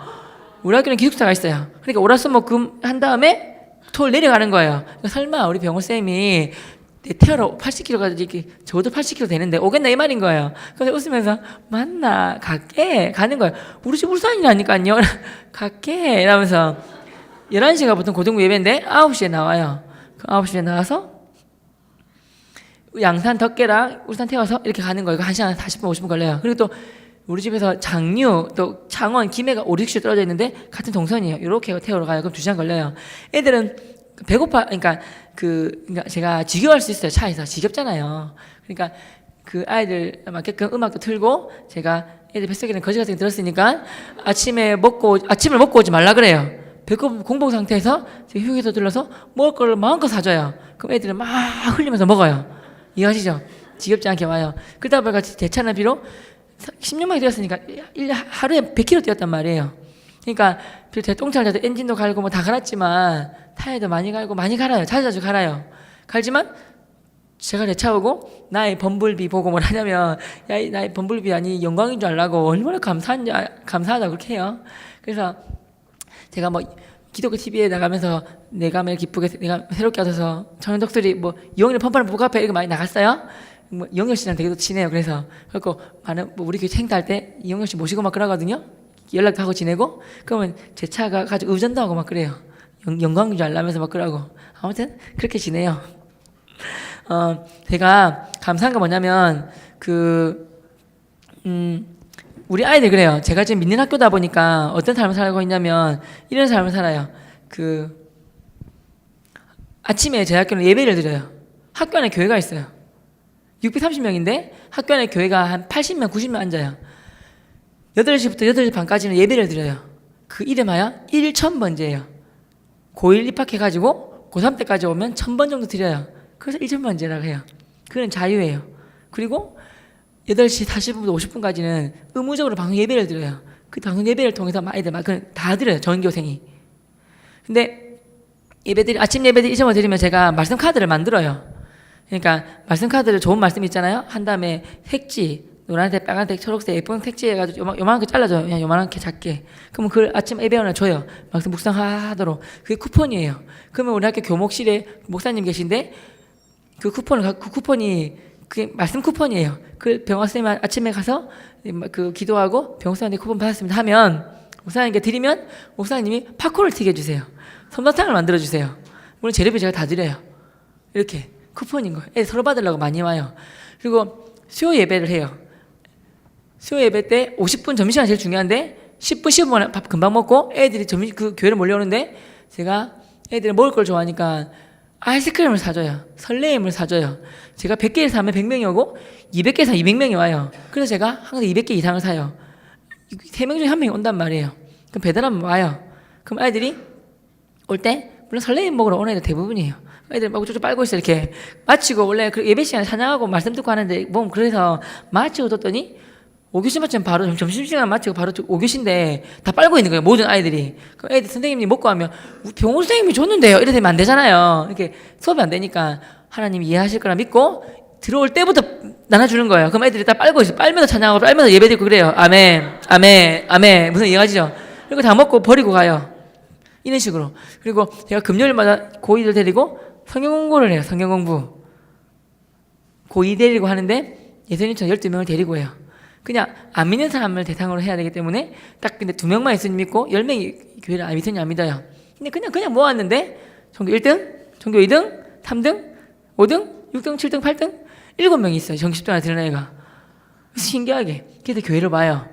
우리 학교는 기숙사가 있어요. 그러니까 오라스목금 한 다음에 토요일 내려가는 거예요. 그러니까 설마 우리 병호쌤이 내 태어로 80km가 이렇게 저도 80km 되는데 오겠나 이 말인 거예요. 그래서 웃으면서 맞나 갈게 가는 거예요. 우리 집 울산이라니까요. 갈게 이러면서 11시가 보통 고등부 예배인데 9시에 나와요. 그 9시에 나와서 양산 덕계랑 울산 태워서 이렇게 가는 거예요. 1시간 40분 50분 걸려요. 그리고 또 우리 집에서 장류 또 창원 김해가 5, 6시에 떨어져 있는데 같은 동선이에요. 이렇게 태우러 가요. 그럼 2시간 걸려요. 애들은 배고파 그러니까 제가 지겨울 수 있어요. 차에서 지겹잖아요. 그러니까 그 아이들 맞게끔 음악도 틀고 제가 애들 뱃속에는 거지 같은 거 들었으니까 아침을 먹고 오지 말라 그래요. 배고프 공복 상태에서 휴게소 들러서 먹을 걸 마음껏 사줘요. 그럼 애들은 막 흘리면서 먹어요. 이해하시죠? 지겹지 않게 와요. 그러다 보니까 제 차는 비록 16만이 뛰었으니까 하루에 100km 뛰었단 말이에요. 그러니까 제 똥차를 자도 엔진도 갈고 뭐 다 갈았지만 타이어도 많이 갈고 많이 갈아요. 자주 갈아요. 갈지만 제가 내 차 보고 나의 범블비 보고 뭘 하냐면 야 나의 범블비 아니 영광인 줄 알라고 얼마나 감사하다 그렇게 해요. 그래서 제가 뭐 기독교 TV에 나가면서 내가 매일 기쁘게 내가 새롭게 얻어서 청년독들이 뭐 이용일 펌프는 부카페 이렇게 많이 나갔어요. 뭐 이영렬 씨랑 되게 또 친해요. 그래서 많은 뭐 우리 교회 행사할 때 이영렬 씨 모시고 막 그러거든요. 연락도 하고 지내고 그러면 제 차가 가지고 의전도 하고 막 그래요. 영광인 줄 알라면서 막 그러고 아무튼 그렇게 지내요. 제가 감사한 거 뭐냐면 우리 아이들 그래요. 제가 지금 믿는 학교다 보니까 어떤 삶을 살고 있냐면 이런 삶을 살아요. 아침에 제 학교는 예배를 드려요. 학교 안에 교회가 있어요. 630명인데 학교 안에 교회가 한 80명, 90명 앉아요. 8시부터 8시 반까지는 예배를 드려요. 그 이름하여 1,000번제예요. 고1 입학해가지고 고3 때까지 오면 1,000번 정도 드려요. 그래서 1,000번제라고 해요. 그건 자유예요. 그리고 8시 40분부터 50분까지는 의무적으로 방송 예배를 드려요. 그 방송 예배를 통해서 아이들 다 드려요. 전교생이. 근데 아침 예배들 이점을 드리면 제가 말씀 카드를 만들어요. 그러니까 말씀 카드를 좋은 말씀 있잖아요. 한 다음에 색지, 노란색, 빨간색, 초록색, 예쁜 색지 해가지고 요만하게 잘라줘요. 그냥 요만하게 작게. 그러면 그걸 아침 예배원에 줘요. 말씀 묵상하도록. 그게 쿠폰이에요. 그러면 우리 학교 교목실에 목사님 계신데 그 쿠폰이 그게 말씀 쿠폰이에요. 그 병원쌤 아침에 가서 기도하고 병원쌤한테 쿠폰 받았습니다 하면 목사님께 드리면 목사님이 팝콘을 튀겨 주세요. 솜사탕을 만들어 주세요. 물론 재료비 제가 다 드려요. 이렇게 쿠폰인 거예요. 애들 서로 받으려고 많이 와요. 그리고 수요 예배를 해요. 수요 예배 때 50분 점심시간 제일 중요한데 10분 15분 밥 금방 먹고 애들이 그 교회를 몰려오는데 제가 애들이 먹을 걸 좋아하니까 아이스크림을 사줘요. 설레임을 사줘요. 제가 100개를 사면 100명이 오고 200개 사면 200명이 와요. 그래서 제가 항상 200개 이상을 사요. 3명 중에 1명이 온단 말이에요. 그럼 배달하면 와요. 그럼 아이들이 올 때 물론 설레임 먹으러 오는 애들 대부분이에요. 애들 막 쭉쭉 빨고 있어 이렇게 마치고 원래 예배 시간에 찬양하고 말씀 듣고 하는데 뭐 그래서 마치고 뒀더니 5교시 마치면 바로 점심시간 마치고 바로 5교시인데 다 빨고 있는 거예요. 모든 아이들이. 그럼 애들 선생님이 먹고 하면 병원 선생님이 줬는데요. 이래 되면 안 되잖아요. 이렇게 수업이 안 되니까 하나님 이해하실 거라 믿고 들어올 때부터 나눠주는 거예요. 그럼 애들이 다 빨고 있어요. 빨면서 찬양하고 빨면서 예배 드리고 그래요. 아멘, 아멘, 아멘. 무슨 이해가시죠? 그리고 다 먹고 버리고 가요. 이런 식으로. 그리고 제가 금요일마다 고2들 데리고 성경 공부를 해요. 성경 공부. 고2 데리고 하는데 예수님처럼 12명을 데리고 해요. 그냥 안 믿는 사람을 대상으로 해야 되기 때문에 딱 근데 2명만 예수님 믿고 10명이 교회를 예수님 안 믿어요. 근데 그냥 모았는데 전교 1등, 전교 2등, 3등, 5등, 6등, 7등, 8등 7명이 있어요. 전교 10등 안에 드는 애가. 신기하게. 그래서 교회를 봐요.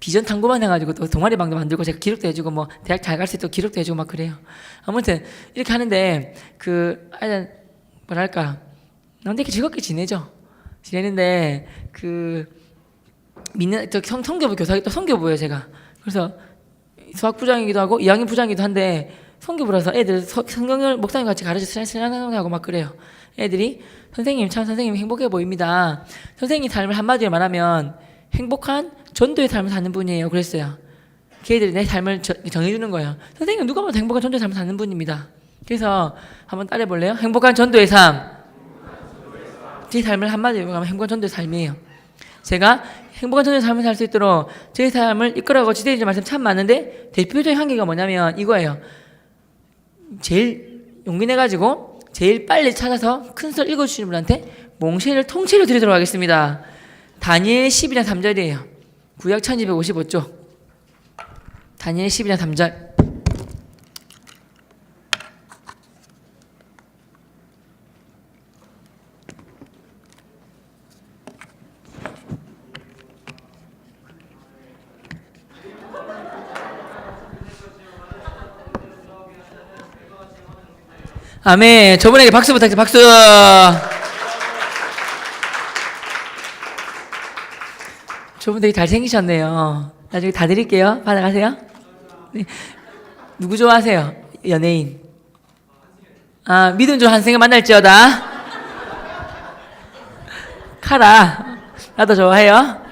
비전 탐구만 해가지고 또 동아리방도 만들고 제가 기록도 해주고 뭐 대학 잘 갈 수 있도록 기록도 해주고 막 그래요. 아무튼 이렇게 하는데 뭐랄까 난 되게 즐겁게 지내는데 믿는 성교부 교사기 또 성교부예요 제가. 그래서 수학부장이기도 하고 2학년 부장이기도 한데 성교부라서 애들 성경을 목사님 같이 가르쳐 신앙하고 막 그래요. 애들이 선생님 행복해 보입니다. 선생님 삶을 한마디로 말하면 행복한 전도의 삶을 사는 분이에요. 그랬어요. 걔들이 내 삶을 정해주는 거예요. 선생님 누가 봐도 행복한 전도의 삶을 사는 분입니다. 그래서 한번 따라해볼래요? 행복한 전도의 삶. 제 삶을 한마디로 말하면 행복한 전도의 삶이에요. 제가 행복한 전도의 삶을 살 수 있도록 제 삶을 이끌어가고 지도해주는 말씀 참 많은데 대표적인 한계가 뭐냐면 이거예요. 제일 용기 내가지고 제일 빨리 찾아서 큰 설 읽어주시는 분한테 몽쉘을 통째로 드리도록 하겠습니다. 다니엘 12장 3절이에요. 구약 1255쪽. 다니엘 12장 3절. 아멘. 저분에게 박수 부탁드립니다. 박수. 저분 되게 잘생기셨네요. 나중에 다 드릴게요. 받아가세요. 네. 누구 좋아하세요? 연예인. 믿음 좋은 한승을 만날지어다. 카라. 나도 좋아해요.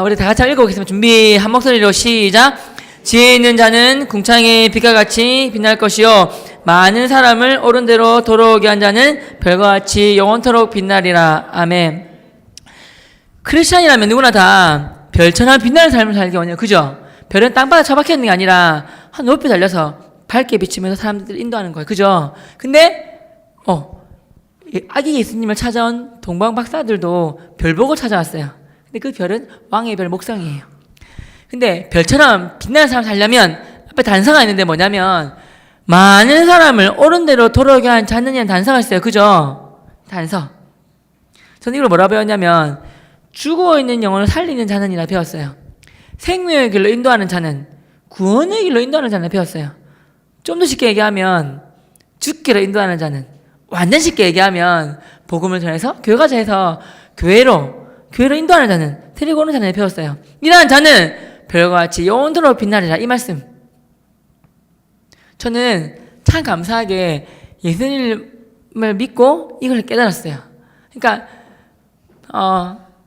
우리 다 같이 읽어보겠습니다. 준비. 한 목소리로 시작. 지혜 있는 자는 궁창의 빛과 같이 빛날 것이요. 많은 사람을 옳은 대로 돌아오게 한 자는 별과 같이 영원토록 빛나리라. 아멘. 크리스찬이라면 누구나 다 별처럼 빛나는 삶을 살기 원해요. 그죠? 별은 땅바닥에 처박혀 있는 게 아니라 한 높이 달려서 밝게 비치면서 사람들을 인도하는 거예요. 그죠? 근데 아기 예수님을 찾아온 동방 박사들도 별 보고 찾아왔어요. 근데 그 별은 왕의 별 목성이에요. 근데 별처럼 빛나는 사람 살려면 앞에 단서가 있는데 뭐냐면 많은 사람을 옳은 대로 돌아오게 한 자는이라는 단서가 있어요. 그죠? 단서. 저는 이걸 뭐라 배웠냐면 죽어있는 영혼을 살리는 자는이라 배웠어요. 생명의 길로 인도하는 자는, 구원의 길로 인도하는 자는 배웠어요. 좀 더 쉽게 얘기하면 죽기로 인도하는 자는, 완전 쉽게 얘기하면 복음을 전해서 교회가자해서 교회로 인도하는 자는, 데리고 오는 자는 배웠어요. 이러한 자는 별과 같이 영원토록 빛나리라, 이 말씀. 저는 참 감사하게 예수님을 믿고 이걸 깨달았어요. 그러니까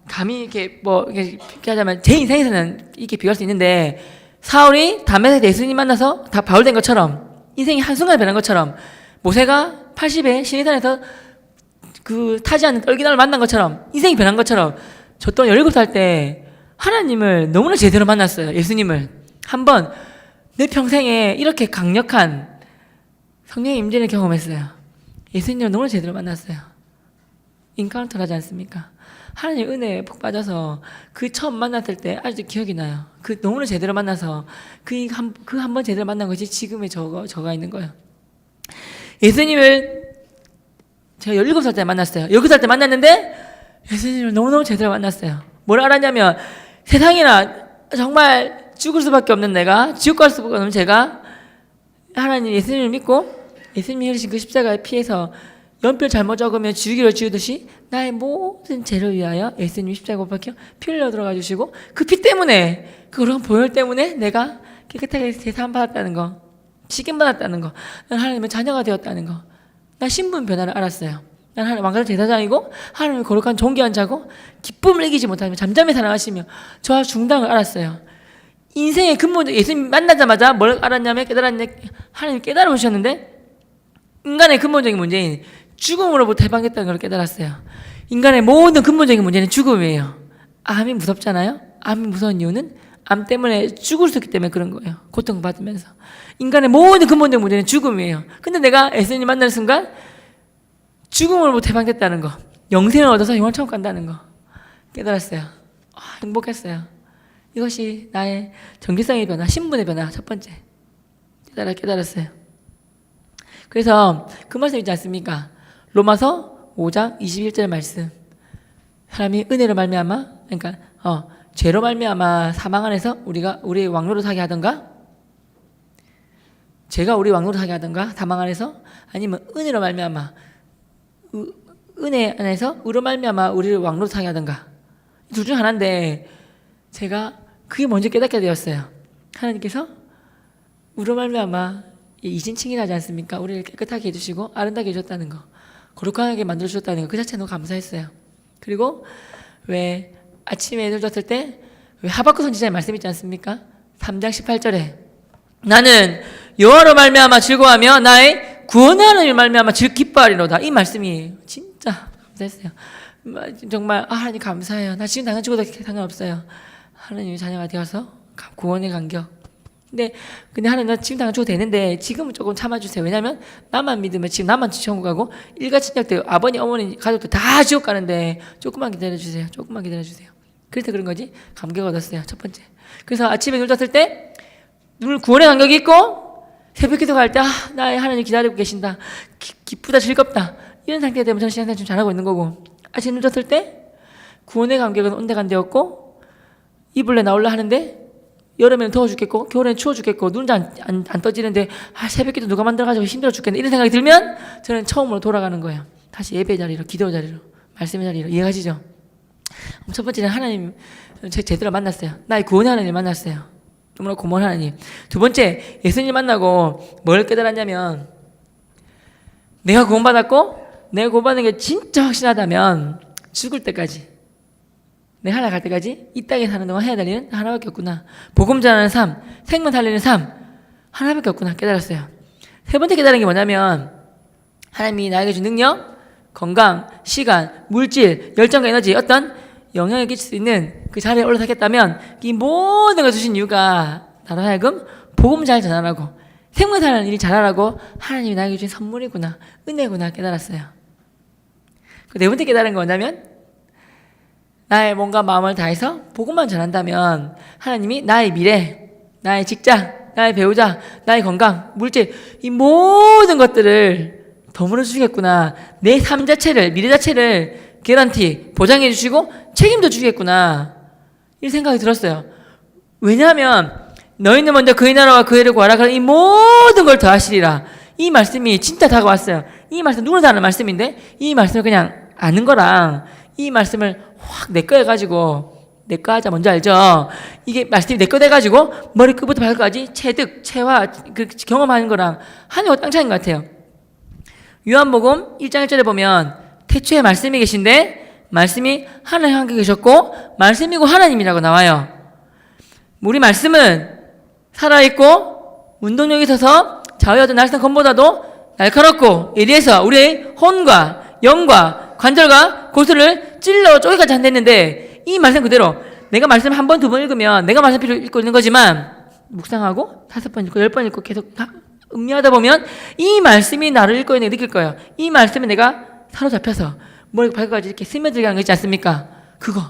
감히 이렇게 이렇게 하자면 제 인생에서는 이렇게 비교할 수 있는데, 사울이 담에색 예수님 만나서 다 바울 된 것처럼, 인생이 한순간에 변한 것처럼, 모세가 80에 시내산에서 그 타지 않는 떨기나를 만난 것처럼 인생이 변한 것처럼, 저 또한 17살 때 하나님을 너무나 제대로 만났어요. 예수님을 한번 내 평생에 이렇게 강력한 성령의 임재를 경험했어요. 예수님을 너무나 제대로 만났어요. 인카운터를 하지 않습니까? 하나님 은혜에 푹 빠져서 그 처음 만났을 때 아직도 기억이 나요. 그 너무나 제대로 만나서 그 한 번 제대로 만난 것이 지금의 저가 있는 거예요. 예수님을 제가 17살 때 만났어요. 17살 때 만났는데 예수님을 너무너무 제대로 만났어요. 뭘 알았냐면 세상이나 정말 죽을 수밖에 없는 내가, 지옥 갈 수밖에 없는 제가 하나님 예수님을 믿고 예수님이 흘리신 그 십자가의 피에서 연필 잘못 적으면 지우개를 지우듯이 나의 모든 죄를 위하여 예수님이 십자가에 못 박혀 피 흘려 들어가 주시고 그 피 때문에, 그 그런 보혈 때문에 내가 깨끗하게 제사함 받았다는 거, 지금 받았다는 거, 난 하나님의 자녀가 되었다는 거, 난 신분 변화를 알았어요. 난 하나님 왕가의 제사장이고 하나님의 거룩한 존귀한 자고 기쁨을 이기지 못하며 잠잠히 사랑하시며 저와 중당을 알았어요. 인생의 근본적, 예수님 만나자마자 뭘 알았냐면 하나님 깨달아 주셨는데 인간의 근본적인 문제인 죽음으로부터 해방됐다는 걸 깨달았어요. 인간의 모든 근본적인 문제는 죽음이에요. 암이 무섭잖아요. 암이 무서운 이유는 암 때문에 죽을 수 있기 때문에 그런 거예요. 고통받으면서. 인간의 모든 근본적인 문제는 죽음이에요. 근데 내가 예수님 만나는 순간 죽음으로부터 해방됐다는 거, 영생을 얻어서 영원 천국 간다는 거 깨달았어요. 행복했어요. 이것이 나의 정체성의 변화, 신분의 변화 첫 번째 깨달았어요. 그래서 그 말씀 있지 않습니까? 로마서 5장 21절 말씀. 사람이 은혜로 말미암아, 그러니까 죄로 말미암아 사망 안에서 우리의 왕노릇 하게 하던가, 죄가 우리 왕노릇 하게 하던가 사망 안에서, 아니면 은혜로 말미암아 은혜 안에서 의로 말미암아 우리를 왕노릇 하게 하던가, 둘 중 하나인데 제가 그게 먼저 깨닫게 되었어요. 하나님께서 의로 말미암아 이신칭이라지 않습니까? 우리를 깨끗하게 해주시고 아름답게 해주셨다는 거, 거룩하게 만들어주셨다는 거, 그 자체 너무 감사했어요. 그리고 왜 아침에 눈 떴을 때 왜 하박국 선지자의 말씀 있지 않습니까? 3장 18절에 나는 여호와로 말미암아 즐거워하며 나의 구원하는 말미암아 기뻐하리로다, 이 말씀이 진짜 감사했어요. 정말 하나님 감사해요. 나 지금 당장 죽어도 상관없어요. 하나님의 자녀가 되어서 구원의 간격. 근데 하나님 나 지금 당장 죽어도 되는데 지금은 조금 참아주세요. 왜냐면 나만 믿으면 지금 나만 천국 가고 일가 친척들, 아버님 어머니 가족들 다 지옥 가는데 조금만 기다려주세요. 조금만 기다려주세요. 그래서 그런 거지. 감격 얻었어요. 첫 번째. 그래서 아침에 눈 떴을 때 눈을 구원의 간격이 있고 새벽 기도 갈 때 나의 하나님 기다리고 계신다, 기쁘다, 즐겁다, 이런 상태가 되면 저는 신앙생활 좀 잘하고 있는 거고, 아침에 눈 떴을 때 구원의 간격은 온데간데였고 이불에 나올라 하는데 여름에는 더워 죽겠고 겨울에는 추워 죽겠고 눈도 안 떠지는데 새벽기도 누가 만들어가지고 힘들어 죽겠네, 이런 생각이 들면 저는 처음으로 돌아가는 거예요. 다시 예배 자리로, 기도 자리로, 말씀의 자리로. 이해가시죠? 첫 번째는 하나님 제대로 만났어요. 나의 구원의 하나님 만났어요. 너무나 고마운 하나님. 두 번째, 예수님 만나고 뭘 깨달았냐면 내가 구원받았고 내가 구원받는 게 진짜 확신하다면 죽을 때까지, 내 하나 갈 때까지 이 땅에 사는 동안 해야 될 일은 하나밖에 없구나. 복음 전하는 삶, 생명 살리는 삶 하나밖에 없구나 깨달았어요. 세 번째 깨달은 게 뭐냐면 하나님이 나에게 준 능력, 건강, 시간, 물질, 열정과 에너지, 어떤 영향을 끼칠 수 있는 그 자리에 올라서겠다면 이 모든 걸 주신 이유가 나로 하여금 복음 잘 전하라고, 생명 살리는 일 잘하라고 하나님이 나에게 주신 선물이구나, 은혜구나 깨달았어요. 네 번째 깨달은 건 뭐냐면 나의 몸과 마음을 다해서 복음만 전한다면 하나님이 나의 미래, 나의 직장, 나의 배우자, 나의 건강, 물질 이 모든 것들을 더불어 주시겠구나. 내 삶 자체를, 미래 자체를 개런티, 보장해 주시고 책임져 주시겠구나. 이 생각이 들었어요. 왜냐하면 너희는 먼저 그의 나라와 그의 의를 구하라. 그럼 이 모든 걸 더하시리라. 이 말씀이 진짜 다가왔어요. 이 말씀 누구나 다 아는 말씀인데 이 말씀을 그냥 아는 거랑 이 말씀을 확 내 거 해가지고 내 거 하자 뭔지 알죠? 이게 말씀이 내 거 돼가지고 머리끝부터 발끝까지 체득, 체화 그 경험하는 거랑 하늘과 땅 차이인 것 같아요. 요한복음 1장 1절에 보면 태초에 말씀이 계신데 말씀이 하나님 함께 계셨고 말씀이고 하나님이라고 나와요. 우리 말씀은 살아있고 운동력이 있어서 좌우하던 날선 검보다도 날카롭고 예리해서 우리의 혼과 영과 관절과 고수를 찔러 쪼개까지 한댔는데 이 말씀 그대로 내가 말씀 한 번, 두 번 읽으면 내가 말씀 필요 읽고 있는 거지만 묵상하고 5번 읽고 10번 읽고 계속 음미하다 보면 이 말씀이 나를 읽고 있는 게 느낄 거예요. 이 말씀에 내가 사로잡혀서 머리 발끝까지 이렇게 스며들게 하는 거 있지 않습니까? 그거.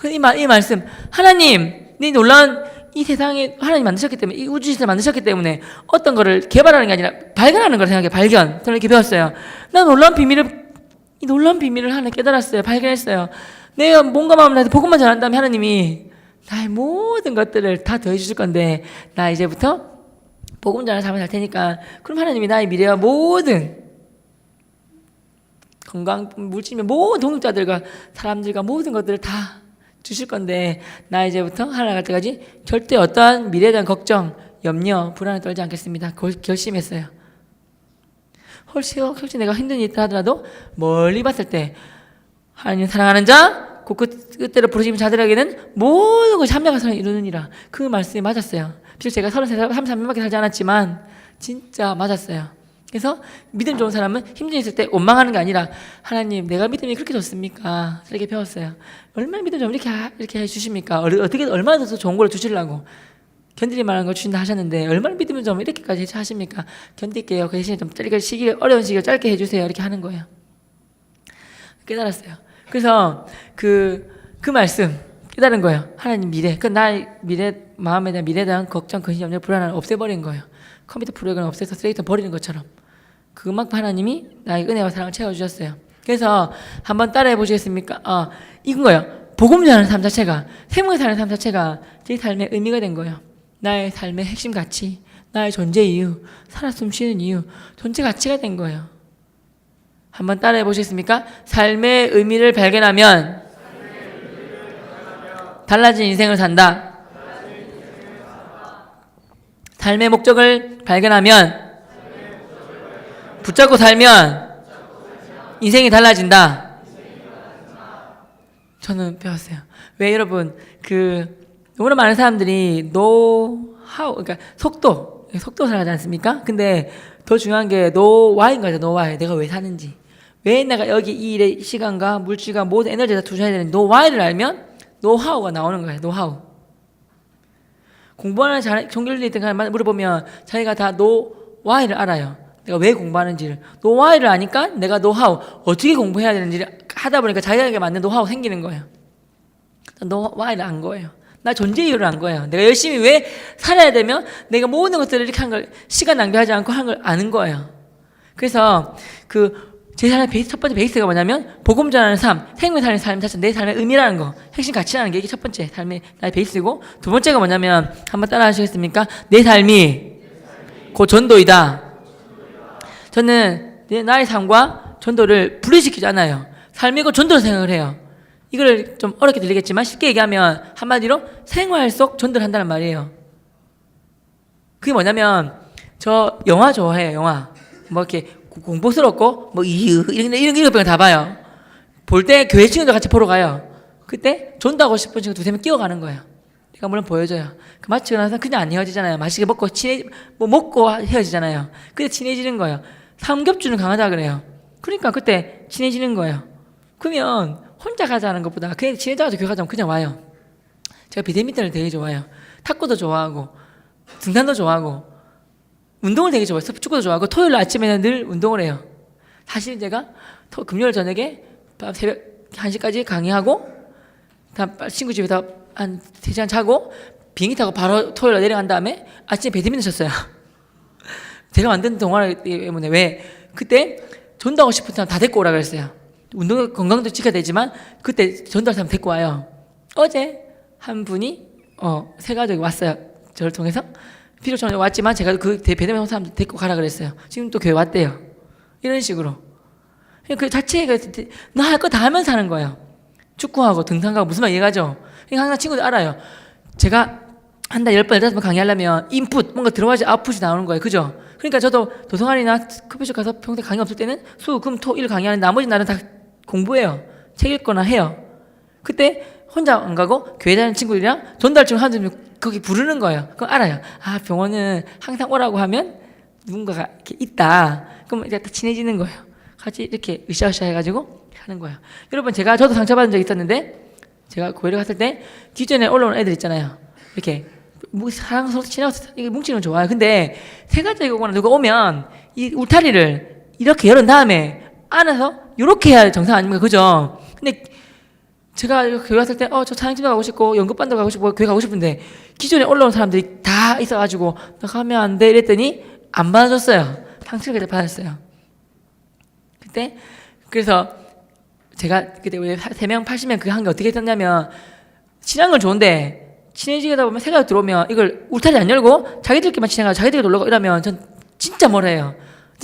이 말씀. 하나님, 네 놀라운 이 세상에 하나님 만드셨기 때문에, 이 우주 시스템을 만드셨기 때문에 어떤 거를 개발하는 게 아니라 발견하는 걸 생각해, 발견. 저는 이렇게 배웠어요. 난 이 놀라운 비밀을 하나 깨달았어요. 발견했어요. 내가 몸과 마음을 다해서 복음만 전한다면 하나님이 나의 모든 것들을 다 더해 주실 건데, 나 이제부터 복음 전하는 삶을 살 테니까, 그럼 하나님이 나의 미래와 모든 건강, 물질며 모든 동역자들과 사람들과 모든 것들을 다 주실 건데 나 이제부터 하나님 갈 때까지 절대 어떠한 미래에 대한 걱정, 염려, 불안에 떨지 않겠습니다. 결심했어요. 혹시 내가 힘든 일을 하더라도 멀리 봤을 때 하나님 사랑하는 자, 그 끝대로 부르시는 자들에게는 모든 것이 합력한 사랑을 이루느니라. 그 말씀이 맞았어요. 비록 제가 33살, 33년밖에 살지 않았지만 진짜 맞았어요. 그래서 믿음 좋은 사람은 힘든 일 있을 때 원망하는 게 아니라 하나님 내가 믿음이 그렇게 좋습니까? 이렇게 배웠어요. 얼마나 믿음 좀 이렇게 해주십니까? 어떻게 얼마나 더 좋은 걸 주시려고 견디리 말하는 거 주신다 하셨는데 얼마나 믿음을 좀 이렇게까지 하십니까? 견딜게요. 그 대신에 좀 어려운 시기를 짧게 해주세요. 이렇게 하는 거예요. 깨달았어요. 그래서 그 말씀 깨달은 거예요. 하나님 미래, 나의 미래, 마음에 대한 미래에 대한 걱정, 근심, 염려, 불안을 없애버린 거예요. 컴퓨터 프로그램을 없애서 쓰레기통 버리는 것처럼 그만큼 하나님이 나의 은혜와 사랑을 채워주셨어요. 그래서 한번 따라해 보시겠습니까? 이건 거예요. 복음 전하는 삶 자체가, 생명을 사는 삶 자체가 제 삶의 의미가 된 거예요. 나의 삶의 핵심 가치, 나의 존재 이유, 살아 숨쉬는 이유, 존재 가치가 된 거예요. 한번 따라해 보시겠습니까? 삶의 의미를 발견하면 달라진 인생을 산다. 삶의 목적을 발견하면 붙잡고 살면 인생이 달라진다. 저는 배웠어요. 왜 여러분 너무나 많은 사람들이 노하우, 그러니까 속도 살아가지 않습니까? 근데 더 중요한 게 노와인 거죠. 노와이. 내가 왜 사는지, 왜 내가 여기 이 일의 시간과 물질과 모든 에너지를 다 투자해야 되는지 노와이를 알면 노하우가 나오는 거예요. 노하우. 공부하는 종교를 있든 물어보면 자기가 다 노와이를 알아요. 내가 왜 공부하는지를. 노와이를 아니까 내가 노하우, 어떻게 공부해야 되는지를 하다 보니까 자기에게 맞는 노하우가 생기는 거예요. 노와이를 안 거예요. 나 존재 이유를 안 거예요. 내가 열심히 왜 살아야 되면 내가 모든 것들을 이렇게 한 걸 시간 낭비하지 않고 한 걸 아는 거예요. 그래서 제 삶의 첫 번째 베이스가 뭐냐면 복음 전하는 삶, 생명 사는 삶 자체, 내 삶의 의미라는 거, 핵심 가치라는 게 이게 첫 번째 삶의 나의 베이스고, 두 번째가 뭐냐면 한번 따라 하시겠습니까? 내 삶이 곧 전도이다. 저는 나의 삶과 전도를 분리시키지 않아요. 삶이고 전도로 생각을 해요. 이걸 좀 어렵게 들리겠지만 쉽게 얘기하면 한마디로 생활 속 전도를 한다는 말이에요. 그게 뭐냐면 저 영화 좋아해요. 영화 뭐 이렇게 공포스럽고 뭐 이런 거 다 봐요. 볼 때 교회 친구들 같이 보러 가요. 그때 전도하고 싶은 친구 두세 명 끼워가는 거예요. 내가 물론 보여줘요. 그 마치고 나서 그냥 안 헤어지잖아요. 맛있게 먹고 먹고 헤어지잖아요. 그때 친해지는 거예요. 삼겹줄은 강하다 그래요. 그러니까 그때 친해지는 거예요. 그러면 혼자 가자는 것보다 그냥 친해져가지고 교회 가자면 그냥 와요. 제가 배드민턴을 되게 좋아해요. 탁구도 좋아하고 등산도 좋아하고 운동을 되게 좋아해요. 축구도 좋아하고 토요일 아침에는 늘 운동을 해요. 사실 제가 금요일 저녁에 밤 새벽 1시까지 강의하고 다음 친구 집에서 한 3시간 자고 비행기 타고 바로 토요일에 내려간 다음에 아침에 배드민턴 쳤어요. 제가 만든 동아리 때문에. 왜? 그때 전도하고 싶은 사람 다 데리고 오라 그랬어요. 운동 건강도 지켜야 되지만 그때 전도할 사람 데리고 와요. 어제 한 분이 세 가족이 왔어요. 저를 통해서 필요처럼 왔지만 제가 그 배드민턴 사람들 데리고 가라 그랬어요. 지금 또 교회 왔대요. 이런 식으로 그 자체가 나 할 거 다 하면서 하는 거예요. 축구하고 등산하고 무슨 말 이해가죠? 그러니까 항상 친구들 알아요. 제가 한 달 10번, 15번 강의하려면 인풋, 뭔가 들어가야지 아웃풋이 나오는 거예요. 그죠? 그러니까 저도 도서관이나 커피숍 가서 평소에 강의 없을 때는 수, 금, 토, 일 강의하는 나머지 날은 다 공부해요. 책 읽거나 해요. 그때 혼자 안 가고 교회 다니는 친구들이랑 전달중 하면 거기 부르는 거예요. 그럼 알아요. 아, 병원은 항상 오라고 하면 누군가가 이렇게 있다. 그럼 이제 다 친해지는 거예요. 같이 이렇게 으쌰으쌰 해가지고 하는 거예요. 여러분, 저도 상처받은 적이 있었는데, 제가 교회를 갔을 때 뒷전에 올라오는 애들 있잖아요. 이렇게 사랑 서로 친하고 뭉치는 건 좋아요. 근데 세 가지 오거나 누가 오면 이 울타리를 이렇게 열은 다음에 안에서 이렇게 해야 정상 아닙니까? 그죠? 근데 제가 교회 갔을 때 저 찬양팀도 가고 싶고 연극반도 가고 싶고 교회 가고 싶은데 기존에 올라온 사람들이 다 있어가지고 나 가면 안 돼 이랬더니 안 받아줬어요. 상처를 받았어요. 그래서 제가 그때 우리 3명 80명 그거 한 게 어떻게 했었냐면, 친한 건 좋은데 친해지다 보면 새가 들어오면 이걸 울타리 안 열고 자기들끼리만 친해가지고 자기들끼리 놀러가고 이러면 전 진짜 뭐래요.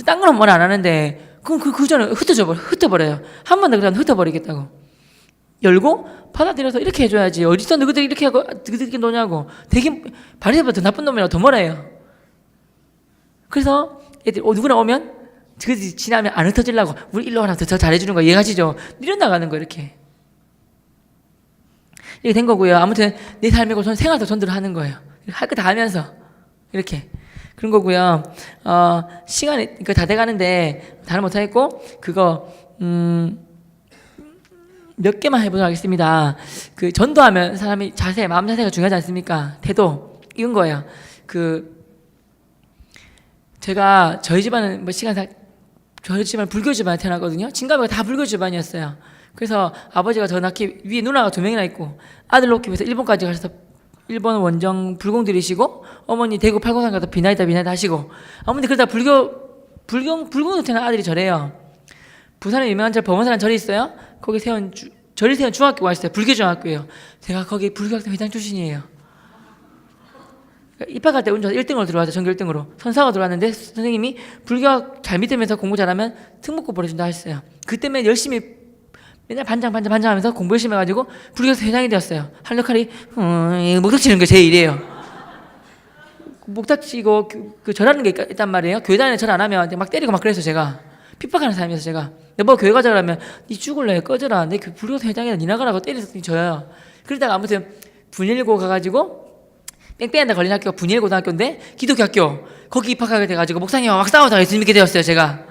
딴 거는 뭐라 안 하는데 그럼 그 전에 흩어버려요. 한 번 더 그러면 흩어버리겠다고. 열고 받아들여서 이렇게 해줘야지. 어디서 너희들이 이렇게 하고 너희들끼리 노냐고. 되게 바리새보다 더 나쁜 놈이라고 더 뭐래요. 그래서 애들 누구나 오면 그들이 지나면 안 흩어지려고 우리 일로 하나 더 잘해주는 거 이해가시죠? 밀어나가는 거 이렇게 된 거고요. 아무튼 내 삶이고 생활도 전도를 하는 거예요. 할 거 다 하면서 이렇게 그런 거고요. 시간이 다 돼가는데 다른 못하겠고 그거 몇 개만 해보도록 하겠습니다. 그 전도하면 사람이 마음 자세가 중요하지 않습니까? 태도 이런 거예요. 제가 저희 집안은 저희 집안은 불교 집안에 태어났거든요. 친가부가 다 불교 집안이었어요. 그래서 아버지가 저 낳기 위에 누나가 2명이나 있고 아들 놓기 위해서 일본까지 가셔서 일본 원정 불공 들이시고 어머니 대구 팔공산 가서 비나이다 하시고 어머니 그러다 불공도 태어난 아들이 저래요. 부산에 유명한 범원사라는 절이 있어요. 거기 절이 세운 중학교가 있어요. 불교 중학교예요. 제가 거기 불교학생 회장 출신이에요. 입학할 때 운 좋아서 1등으로 들어왔죠. 전교 1등으로. 선사가 들어왔는데 선생님이 불교학 잘 믿으면서 공부 잘하면 특목고 보내준다 했어요. 그 때문에 열심히 맨날 반장 하면서 공부 열심히 해가지고 불교학생 회장이 되었어요. 할 역할이 목탁 치는 게 제 일이에요. 목탁 치고 절하는 게 있단 말이에요. 교회 다니는 절 안 하면 막 때리고 막 그래서 제가 핍박하는 사람이어서 제가 너 교회 가자 그러면 니 죽을래 꺼져라 내 불교학생 회장이라 니 나가라고 때렸더니 저요. 그러다가 아무튼 분일고 가가지고 뺑뺑한데 걸린 학교가 분일고등학교인데 기독교 학교 거기 입학하게 돼가지고 목사님과 막 싸우다가 예수 믿게 되었어요. 제가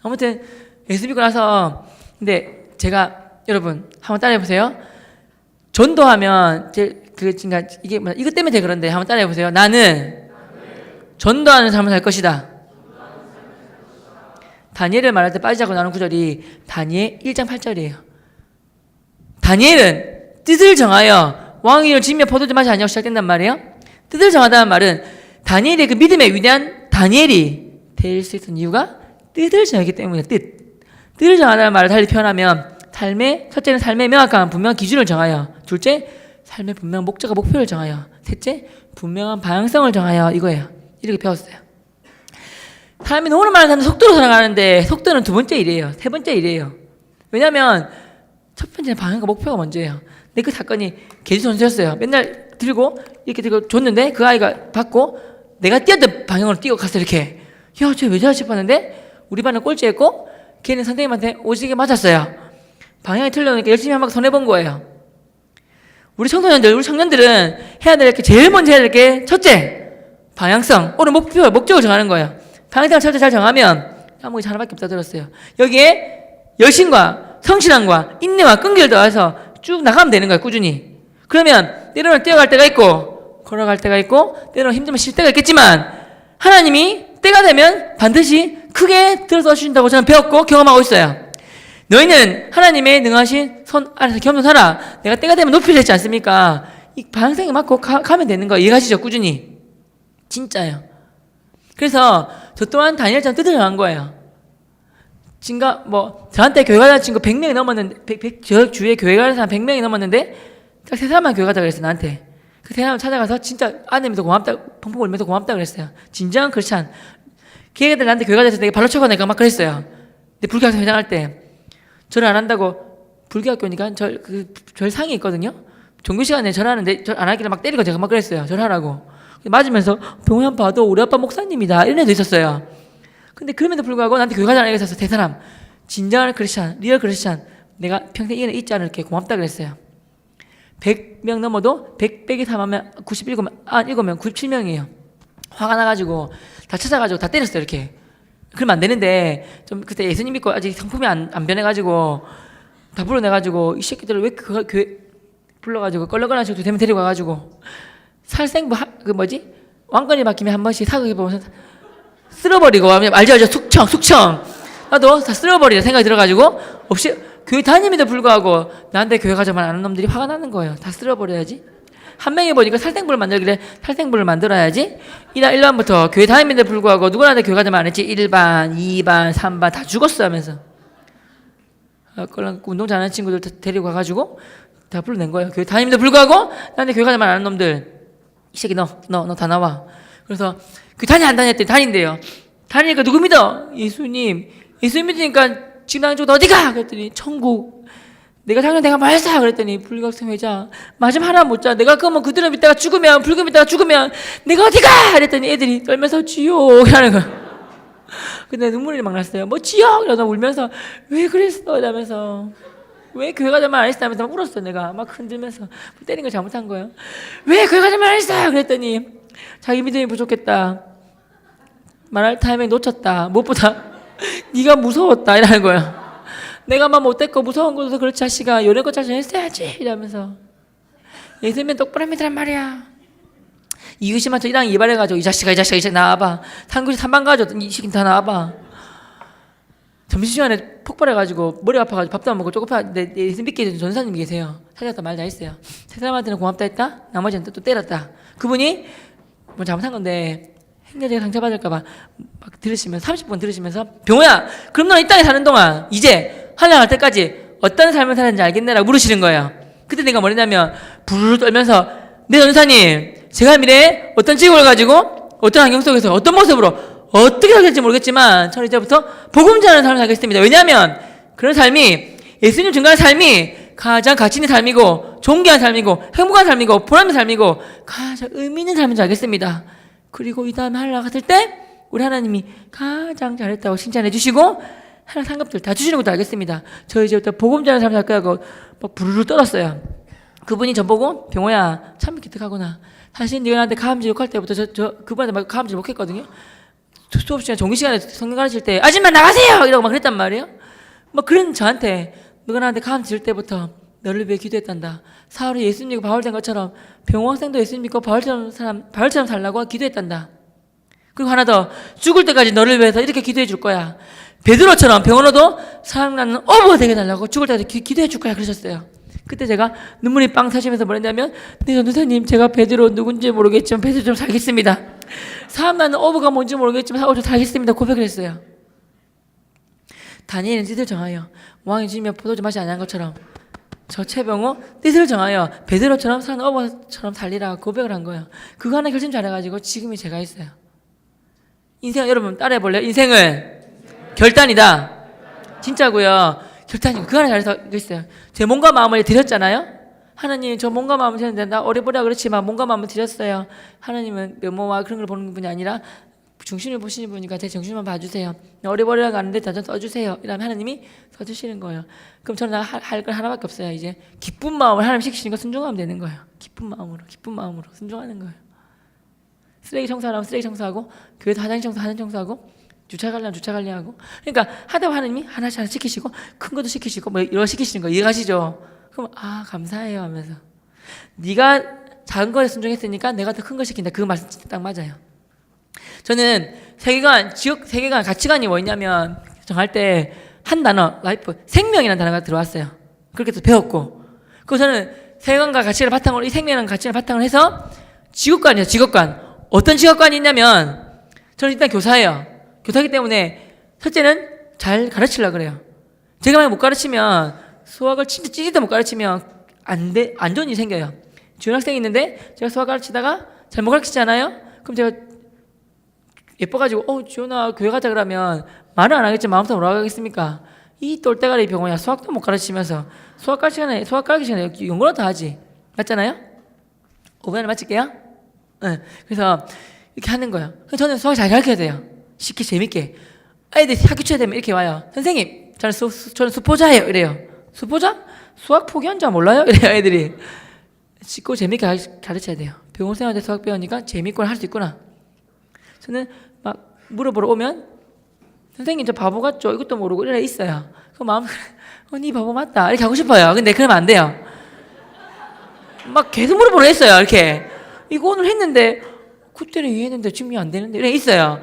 아무튼 예수 믿고 나서 근데 제가 여러분 한번 따라해보세요. 전도하면 이것 때문에 그런데 한번 따라해보세요. 나는 전도하는 삶을 살 것이다. 다니엘을 말할 때 빠지지 않고 나오는 구절이 다니엘 1장 8절이에요. 다니엘은 뜻을 정하여 왕위를 지며 포도주 맛이 아니라고 시작된단 말이에요. 뜻을 정하다는 말은 다니엘의 그 믿음의 위대한 다니엘이 될 수 있는 이유가 뜻을 정했기 때문이에요. 뜻을 정하다는 말을 달리 표현하면 첫째는 삶의 명확한 분명한 기준을 정하여, 둘째 삶의 분명한 목적과 목표를 정하여, 셋째 분명한 방향성을 정하여 이거예요. 이렇게 배웠어요. 사람이 너무 많은 사람은 속도로 살아가는데 속도는 두 번째 일이에요. 세 번째 일이에요. 왜냐하면 첫 번째는 방향과 목표가 먼저예요. 근데 그 사건이 개주 선수였어요. 맨날 들고 이렇게 들고 줬는데 그 아이가 받고 내가 뛰었던 방향으로 뛰어 갔어. 이렇게 야, 쟤 왜 저러지 싶었는데 우리 반은 꼴찌했고 걔는 선생님한테 오지게 맞았어요. 방향이 틀려니까 열심히 한 번 손해본 거예요. 우리 청년들은 해야 될 게 제일 먼저 해야 될 게 첫째 방향성, 오늘 목적을 정하는 거예요. 방향성을 첫째 잘 정하면 아무것도 하나밖에 없다 들었어요. 여기에 열심과 성실함과 인내와 끈기를 더해서 쭉 나가면 되는 거예요. 꾸준히. 그러면 때로는 뛰어갈 때가 있고 걸어갈 때가 있고 때로는 힘들면 쉴 때가 있겠지만 하나님이 때가 되면 반드시 크게 들어서 주신다고 저는 배웠고 경험하고 있어요. 너희는 하나님의 능하신 손 아래서 겸손하라. 내가 때가 되면 높이려 했지 않습니까? 이 반응성에 맞고 가면 되는 거예요. 이해가시죠? 꾸준히. 진짜요. 그래서 저 또한 다니엘처럼 뜻을 정한 거예요. 진가 저한테 교회 가자는 친구 100명이 넘었는데 저 주위에 교회 가는 사람 100명이 넘었는데 딱 3사람만 교회 가자 그랬어요. 나한테. 그 3사람 찾아가서 진짜 아내면서 고맙다 펑펑 울면서 고맙다 그랬어요. 진정한 크리스찬. 걔네들 나한테 교회 가자해서 내가 발로 쳐고 내가 막 그랬어요. 근데 불교학교 회장할 때 절을 안 한다고 불교학교니까 절 상이 있거든요. 종교 시간에 절하는데 절 안 하길래 막 때리고 제가 막 그랬어요. 절하라고. 맞으면서 병원 봐도 우리 아빠 목사님이다 이런 애도 있었어요. 근데 그럼에도 불구하고 나한테 교회 가자는 애가 있어서 세 사람 진정한 크리스찬, 리얼 크리스찬 내가 평생 이 은혜 잊지 않을게 고맙다 그랬어요. 100명 넘어도 100 빼기 3하면 97명 97명이에요. 화가 나가지고 다 찾아가지고 다 때렸어요. 이렇게. 그러면 안 되는데 좀 그때 예수님 믿고 아직 성품이 안 변해가지고 다 불러내가지고 이 새끼들을 왜 그 교회 불러가지고 껄렁껄렁한 식으로 되면 데리고 가가지고 살생부 왕건이 바뀌면 한 번씩 사극해보면서 쓸어버리고 알죠 숙청 나도 다 쓸어버리라 생각이 들어가지고 없이 교회 다님에도 불구하고 나한테 교회 가자만 아는 놈들이 화가 나는 거예요. 다 쓸어버려야지. 한 명이 보니까 살생부를 만들길래 살생부를 만들어야지. 1반부터 교회 다님에도 불구하고 누구한테 교회 가자만 안 했지. 1반, 2반, 3반 다 죽었어 하면서 운동 잘하는 친구들 데리고 가가지고 다 불러낸 거예요. 교회 다님에도 불구하고 나한테 교회 가자만 아는 놈들 이 새끼 너 다 나와. 그래서 그 다니 안 다녔더니 다닌대요. 다니니까 누구 믿어? 예수님 믿으니까 지금 당장 어디가? 그랬더니 천국. 내가 작년 내가 말했어. 그랬더니 불교학생 회장 마지막 하나 못 자. 내가 그러면 그들을 믿다가 죽으면 불교 믿다가 죽으면 내가 어디가? 그랬더니 애들이 떨면서 지옥 이라는 거야. 근데 눈물이 막 났어요. 지옥 이러다 울면서 왜 그랬어? 이러면서 왜 교회 가자만 안 했어? 하면서 막 울었어. 내가 막 흔들면서 때린 걸 잘못한 거예요. 왜 교회 가자만 안 했어? 그랬더니 자기 믿음이 부족했다. 말할 타이밍 놓쳤다. 무엇보다 네가 무서웠다 이라는 거야. 내가 막 못됐고 무서운 것도 그렇지 자식아 요령껏 잘 했어야지 이러면서 예수님 똑바로 믿으란 말이야. 이유심한 저 1학 2반 해가지고 이 자식아 나와봐. 상규시 3반 가지고 이 새끼 다 나와봐. 점심시간에 폭발해가지고 머리 아파가지고 밥도 안 먹고 쪼급하는데 예수님 믿게 해준 전사님이 계세요. 찾았다 말 다 했어요. 세 사람한테는 고맙다 했다. 나머지는 또 때렸다. 그분이 잘못한 건데 행여자가 상처받을까봐 막 들으시면서 30분 들으시면서 병호야 그럼 너 이 땅에 사는 동안 이제 하늘나갈 때까지 어떤 삶을 살았는지 알겠네라고 물으시는 거예요. 그때 내가 뭐랬냐면 부르르 떨면서 네 전사님 제가 미래에 어떤 직업을 가지고 어떤 환경 속에서 어떤 모습으로 어떻게 살겠지 모르겠지만 저는 이제부터 복음 전하는 삶을 살겠습니다. 왜냐하면 그런 삶이 예수님 증거하는 삶이 가장 가치 있는 삶이고 존귀한 삶이고 행복한 삶이고 보람있는 삶이고 가장 의미 있는 삶인 줄 알겠습니다. 그리고 이 다음에 하늘나라 갔을 때 우리 하나님이 가장 잘했다고 칭찬해 주시고 하늘 상급들 다 주시는 것도 알겠습니다. 저 이제부터 복음 전하는 삶을 살 거라고 막 부르르 떨었어요. 그분이 저보고 병호야 참 기특하구나. 사실 네가 나한테 가음질 욕할 때부터 그분한테 막 가음질 욕했거든요. 수업 시간 종교 시간에 성경 가르칠 때 아줌마 나가세요 이러고 막 그랬단 말이에요. 막 그런 저한테 너가 나한테 가음질 때부터 너를 위해 기도했단다. 사울이 예수 믿고 바울 된 것처럼 병호 학생도 예수 믿고 바울처럼 살라고 기도했단다. 그리고 하나 더 죽을 때까지 너를 위해서 이렇게 기도해 줄 거야. 베드로처럼 병원어도 사랑나는 어부가 되게 달라고 죽을 때까지 기도해 줄 거야 그러셨어요. 그때 제가 눈물이 빵 터지면서 뭐랬냐면 네 전도사님 제가 베드로 누군지 모르겠지만 베드로 좀 살겠습니다. 사랑나는 어부가 뭔지 모르겠지만 어부 좀 살겠습니다 고백을 했어요. 다니엘은 뜻을 정하여 왕이 주면 포도주 맛이 아니한 것처럼 저 최병호 뜻을 정하여 베드로처럼 사는 어부처럼 살리라 고백을 한 거예요. 그거 하나 결심 잘해가지고 지금이 제가 있어요. 인생 여러분 따라해볼래요? 인생은 결단이다. 진짜고요. 결단이고 그거 하나 잘해서 있어요. 제 몸과 마음을 드렸잖아요. 하나님 저 몸과 마음을 드렸는데 나 어려보라 그렇지만 몸과 마음을 드렸어요. 하나님은 면모와 그런 걸 보는 분이 아니라 중심을 보시는 분이니까 제 정신만 봐주세요. 어려버리라고 하는데 다 좀 써주세요. 이러면 하나님이 써주시는 거예요. 그럼 저는 할 건 하나밖에 없어요. 이제 기쁜 마음을 하나님 시키시는 거 순종하면 되는 거예요. 기쁜 마음으로 순종하는 거예요. 쓰레기 청소하려면 쓰레기 청소하고 교회도 화장실 청소하고 주차 관리하면 주차 관리하고 그러니까 하다 하나님이 하나씩 시키시고 큰 것도 시키시고 뭐 이런 거 시키시는 거 이해가시죠? 그럼 감사해요 하면서 네가 작은 거에 순종했으니까 내가 더 큰 거 시킨다. 그 말씀 진짜 딱 맞아요. 저는 세계관, 가치관이 뭐였냐면 정할 때 한 단어, 라이프, 생명이라는 단어가 들어왔어요. 그렇게 또 배웠고. 그리고 저는 생명과 가치를 바탕으로, 이 생명이라는 가치를 바탕으로 해서 직업관이에요, 직업관. 어떤 직업관이 있냐면, 저는 일단 교사예요. 교사이기 때문에, 첫째는 잘 가르치려고 그래요. 제가 만약 못 가르치면, 수학을 진짜 찌질도 못 가르치면, 안 좋은 일이 생겨요. 주연 학생이 있는데, 제가 수학 가르치다가 잘 못 가르치잖아요? 그럼 제가 예뻐가지고, 주연아, 교회 가자 그러면, 말은 안 하겠지만 마음속으로 뭐라고 하겠습니까? 이 똘대가리 병원이야. 수학도 못 가르치면서 수학 가르치기 시간에 연구라도 하지. 맞잖아요? 5분 안에 마칠게요. 네. 그래서 이렇게 하는 거예요. 저는 수학 잘 가르쳐야 돼요. 쉽게 재밌게. 아이들이 학교 쳐야 되면 이렇게 와요. 선생님, 저는 수포자예요. 이래요. 수포자? 수학 포기한 줄 몰라요? 이래요. 애들이. 쉽고 재밌게 가르쳐야 돼요. 병원 생활 때 수학 배우니까 재밌고 할 수 있구나. 저는 막 물어보러 오면 선생님 저 바보 같죠? 이것도 모르고 이래 있어요. 그 마음 니 바보 맞다 이렇게 하고 싶어요. 근데 그러면 안 돼요. 막 계속 물어보러 했어요. 이렇게 이거 오늘 했는데 그때는 이해했는데 지금 안 되는데 이래 있어요.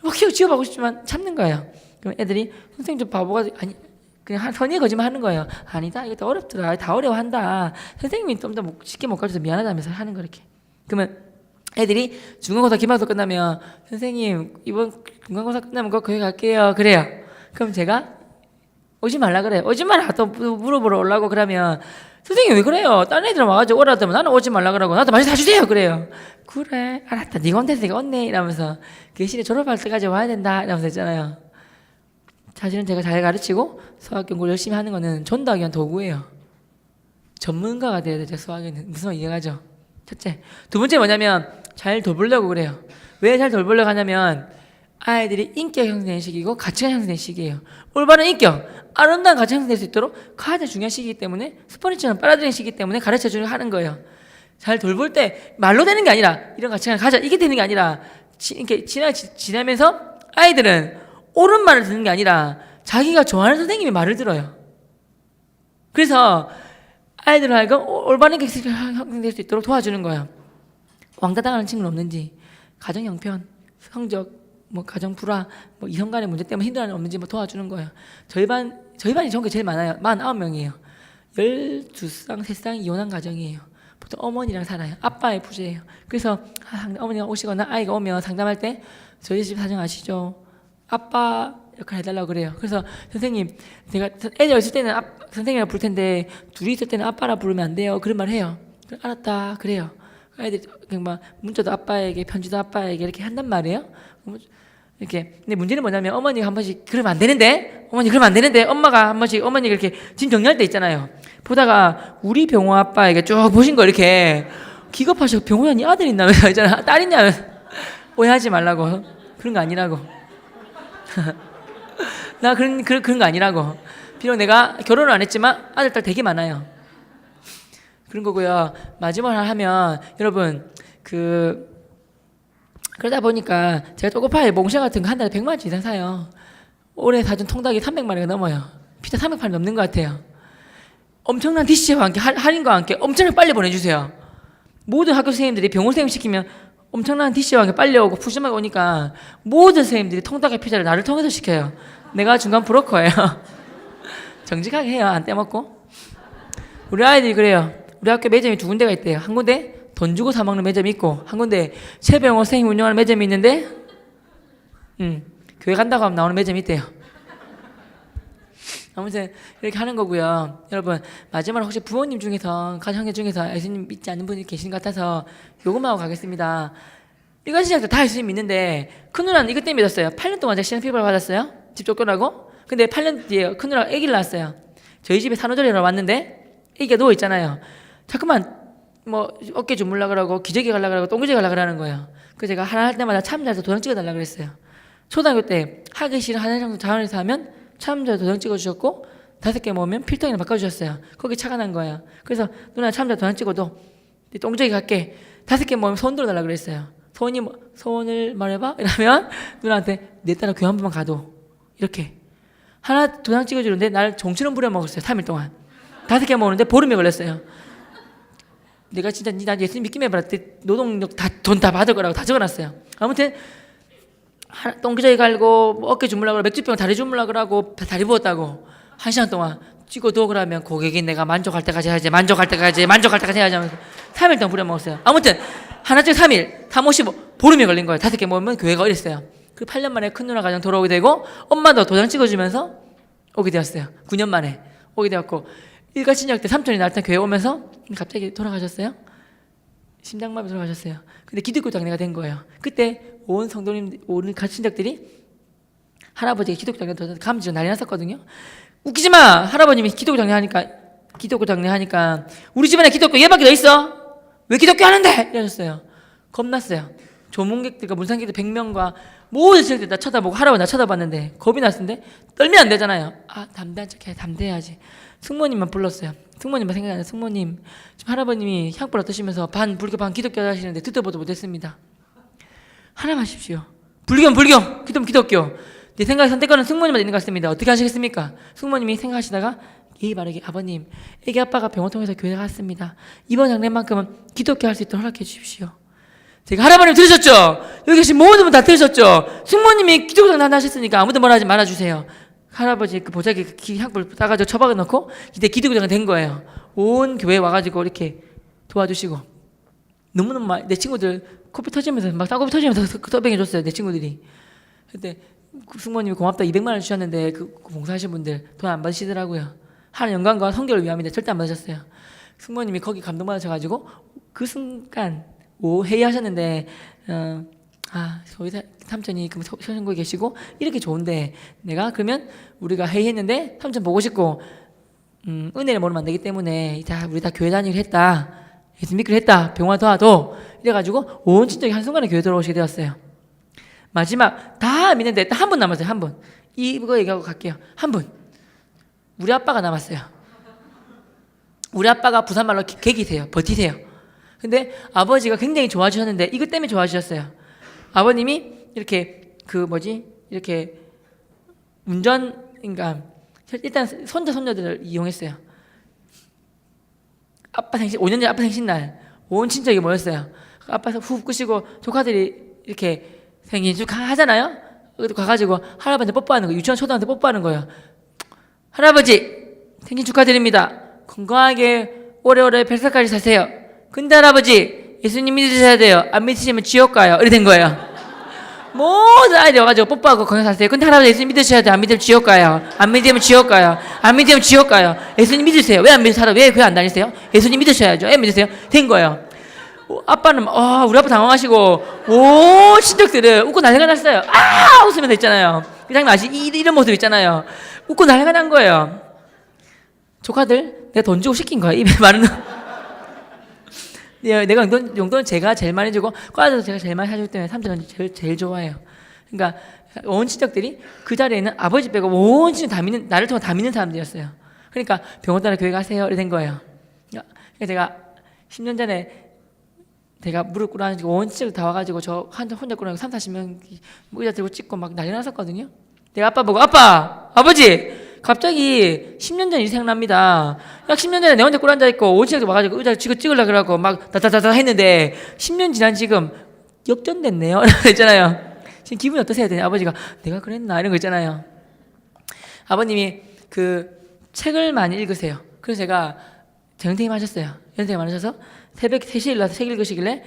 막 지어보고 싶지만 참는 거예요. 그럼 애들이 선생님 저 바보 같 아니 그냥 선의의 거짓말 하는 거예요. 아니다 이거 더 어렵더라. 다 어려워한다. 선생님이 좀 더 쉽게 못 가르쳐서 미안하다면서 하는 거 이렇게. 그러면 애들이 중간고사 기말고사 끝나면 선생님 이번 중간고사 끝나면 꼭 교회 갈게요. 그래요. 그럼 제가 오지 말라 그래요. 오지 마라. 또 물어보러 오려고 그러면 선생님 왜 그래요? 다른 애들 와가지고 오라 하면 나는 오지 말라 그러고 나도 맛있게 사주세요. 그래요. 그래 알았다. 네가 온댔으니까 온네 이러면서 교실에 졸업할 때까지 와야 된다 이러면서 했잖아요. 사실은 제가 잘 가르치고 수학 연구를 열심히 하는 거는 전도하기 위한 도구예요. 전문가가 돼야 되죠. 수학에는. 무슨 말 이해가죠? 첫째. 두 번째 뭐냐면 잘 돌보려고 그래요. 왜 잘 돌보려고 하냐면 아이들이 인격 형성되는 시기고 가치관 형성되는 시기예요. 올바른 인격, 아름다운 가치 형성될 수 있도록 가장 중요한 시기이기 때문에 스포니처럼 빨아들이는 시기 때문에 가르쳐주려 하는 거예요. 잘 돌볼 때 말로 되는 게 아니라 이런 가치관을 가져 이게 되는 게 아니라 이렇게 지나면서 아이들은 옳은 말을 듣는 게 아니라 자기가 좋아하는 선생님의 말을 들어요. 그래서 아이들을 하여금 올바른 객식이 형성될 수 있도록 도와주는 거예요. 왕따 당하는 친구는 없는지, 가정 형편, 성적, 뭐 가정 불화, 뭐 이성 간의 문제 때문에 힘들어하는 없는지 뭐 도와주는 거예요. 저희 반이 전교 제일 많아요. 49명이에요. 12쌍, 3쌍 이혼한 가정이에요. 보통 어머니랑 살아요. 아빠의 부재예요. 그래서 어머니가 오시거나 아이가 오면 상담할 때 저희 집 사정 아시죠? 아빠 역할 해달라고 그래요. 그래서 선생님, 제가 애들 있을 때는 선생님이라 부를 텐데 둘이 있을 때는 아빠라 부르면 안 돼요. 그런 말 해요. 알았다. 그래요. 애들이 그냥 막 문자도 아빠에게, 편지도 아빠에게 이렇게 한단 말이에요. 이렇게. 근데 문제는 뭐냐면 어머니가 한 번씩 그러면 안 되는데, 어머니 그러면 안 되는데, 엄마가 한 번씩 어머니가 이렇게 짐 정리할 때 있잖아요. 보다가 우리 병호 아빠에게 쭉 보신 거 이렇게 기겁하셔서 병호야 니 아들 있나면서 있잖아. 딸 있냐면서 오해하지 말라고. 그런 거 아니라고. 나 그런 거 아니라고. 비록 내가 결혼을 안 했지만 아들 딸 되게 많아요. 그런 거고요. 마지막으로 하면 여러분 그러다 보니까 제가 초코파이 몽쉘 같은 거 한 달에 100만 원치 이상 사요. 올해 사준 통닭이 300만 원이 넘어요. 피자 300판 넘는 것 같아요. 엄청난 DC와 함께 할인과 함께 엄청나게 빨리 보내주세요. 모든 학교 선생님들이 병원 선생님 시키면 엄청난 DC와 함께 빨리 오고 푸짐하게 오니까 모든 선생님들이 통닭의 피자를 나를 통해서 시켜요. 내가 중간 브로커예요. 정직하게 해요. 안 떼먹고. 우리 아이들이 그래요. 우리 학교 매점이 2군데가 있대요. 한 군데 돈 주고 사 먹는 매점이 있고 한 군데 최병호 선생님 운영하는 매점이 있는데 교회 간다고 하면 나오는 매점이 있대요. 아무튼 이렇게 하는 거고요. 여러분 마지막으로 혹시 부모님 중에서 가정형 중에서 예수님 믿지 않는 분이 계신 것 같아서 요것만 하고 가겠습니다. 일간 신학교 다 예수님 믿는데 큰 누나는 이것 때문에 믿었어요. 8년 동안 신앙 피부를 받았어요. 집 쫓겨나고. 근데 8년 뒤에 큰 누나가 아기를 낳았어요. 저희 집에 산후조리하러 왔는데 아기가 누워 있잖아요. 자꾸만 뭐 어깨 주물라 그러고 기저귀 갈라 그러고 똥기저귀 갈라 그러는 거예요. 그래서 제가 하나 할 때마다 참자서 도장 찍어달라 그랬어요. 초등학교 때 하기 싫은 하나 정도 자원에서 하면 참자 도장 찍어주셨고 5개 모으면 필통이나 바꿔주셨어요. 거기 차가 난 거예요. 그래서 누나 참자 도장 찍어도 똥기저귀 갈게 5개 모으면 손 들어달라 그랬어요. 소원을 말해봐 이러면 누나한테 내 딸아 교회 한 번만 가도 이렇게 하나 도장 찍어주는데 날 정신을 부려먹었어요. 3일 동안 5개 모으는데 보름이 걸렸어요. 내가 진짜 나 예수님 믿기만 해봐라. 노동력 돈 다 받을 거라고 다 적어놨어요. 아무튼 똥기저귀 갈고 뭐 어깨 주물라고 맥주병 다리 주물라고 하고 다리 부었다고 1시간 동안 찍어도 그러면 고객이 내가 만족할 때까지 해야지 만족할 때까지 해야지 하면서 3일 동안 부려먹었어요. 아무튼 하나씩 3일 다 모시고 보름이 걸린 거예요. 5개 모으면 교회가 어렸어요. 그 8년 만에 큰 누나 가정 돌아오게 되고 엄마도 도장 찍어주면서 오게 되었어요. 9년 만에 오게 되었고 일가신약 때 삼촌이 날짜 교회 오면서 갑자기 돌아가셨어요. 심장마비 돌아가셨어요. 근데 기독교 장례가 된 거예요. 그때 온 성도님, 온 가신적들이 할아버지가 기독교 장례 감지로 난리 났었거든요. 웃기지 마! 할아버님이 기독교 장례하니까 우리 집안에 기독교 얘밖에 더 있어? 왜 기독교 하는데? 이러셨어요. 겁났어요. 조문객들과 문상객들 100명과 모든 친구들 다 쳐다보고 할아버지 나 쳐다봤는데 겁이 났는데 떨면 안 되잖아요. 담대한 척해. 담대해야지. 승모님만 불렀어요. 승모님만 생각나요. 승모님 지금 할아버님이 향불 어떠시면서 반 불교 반 기독교 하시는데 듣도 보도 못했습니다. 하나만 하십시오. 불교 기독교 내 생각에 선택권은 승모님만 있는 것 같습니다. 어떻게 하시겠습니까? 승모님이 생각하시다가 예의 바르게 아버님 애기 아빠가 병원 통해서 교회 갔습니다. 이번 장례만큼은 기독교 할 수 있도록 허락해 주십시오. 제가 할아버님 들으셨죠? 여기 계신 모든 분 다 들으셨죠? 승모님이 기독교 장례 하셨으니까 아무도 뭐라 하지 말아주세요. 할아버지 그 보자기 향불 따가지고 처박아 놓고 이때 기독교장이 된 거예요. 온 교회 와가지고 이렇게 도와주시고 너무너무 내 친구들 코피 터지면서 막 쌍코피 터지면서 서빙해 줬어요. 내 친구들이. 그때 승모님이 고맙다 200만 원 주셨는데 그 봉사하신 분들 돈 안 받으시더라고요. 하나님 영광과 성결을 위함인데 절대 안 받으셨어요. 승모님이 거기 감동받으셔가지고 그 순간 회의하셨는데 저희 삼촌이 그 서신고에 계시고 이렇게 좋은데 내가 그러면 우리가 회의했는데 삼촌 보고 싶고 은혜를 모르면 안 되기 때문에 우리 다 교회 다니기로 했다. 예수 믿기로 했다. 병원 도와도 이래가지고 온 친척이 한순간에 교회 들어오시게 되었어요. 마지막 다 믿는데 딱 한 분 남았어요. 한 분. 이거 얘기하고 갈게요. 한 분. 우리 아빠가 남았어요. 우리 아빠가 부산말로 개기세요. 버티세요. 근데 아버지가 굉장히 좋아지셨는데 이것 때문에 좋아지셨어요. 아버님이 이렇게 이렇게 그러니까 일단 손자들을 이용했어요. 아빠 생신 5년 전에 아빠 생신날 온 친척이 모였어요. 아빠 후 끄시고 조카들이 이렇게 생신 축하하잖아요. 가가지고 할아버지한테 뽀뽀하는 거 유치원 초등학교 뽀뽀하는 거예요. 할아버지 생신 축하드립니다. 건강하게 오래오래 100살까지 사세요. 근데 할아버지 예수님 믿으셔야 돼요. 안 믿으시면 지옥 가요. 이렇게 된 거예요. 모든 아이들이 와가지고 뽀뽀하고 건강 사세요. 근데 할아버지 예수님 믿으셔야 돼요. 안 믿으면 지옥 가요. 안 믿으면 지옥 가요. 안 믿으면 지옥 가요. 예수님 믿으세요. 왜 안 믿으세요? 왜 교회 안 다니세요? 예수님 믿으셔야죠. 왜 믿으세요? 된 거예요. 아빠는 우리 아빠 당황하시고 오 친척들은 웃고 난리가 났어요. 웃으면서 있잖아요. 장난 아시? 이런 모습 있잖아요. 웃고 난리가 난 거예요. 조카들 내가 돈 주고 시킨 거야. 입에 마른 내가 용돈은 제가 제일 많이 주고 과자도 제가 제일 많이 사주기 때문에 삼촌은 제일 좋아해요. 그러니까 온 친척들이 그 자리에는 아버지 빼고 온 친척 다 믿는 나를 통해 다 믿는 사람들이었어요. 그러니까 병원 따라 교회 가세요 이렇게 된 거예요. 그러니까 제가 10년 전에 제가 무릎 꿇어가지고 온 친척 다 와가지고 저 혼자 꿇어가지고 3, 40명 의자 들고 찍고 막 난리 났었거든요. 내가 아빠 보고 아버지 갑자기 10년 전 일이 생각납니다. 약 10년 전에 내 혼자 꿇어 앉아있고 온 친척이 와가지고 의자 찍으려고 그러고 막 다다다다 했는데 10년 지난 지금 역전됐네요. 있잖아요. 지금 기분이 어떠세요? 아버지가 내가 그랬나 이런 거 있잖아요. 아버님이 그 책을 많이 읽으세요. 그래서 제가 정선생님 하셨어요. 연생님 하셔서 새벽 3시에 일어나서 책 읽으시길래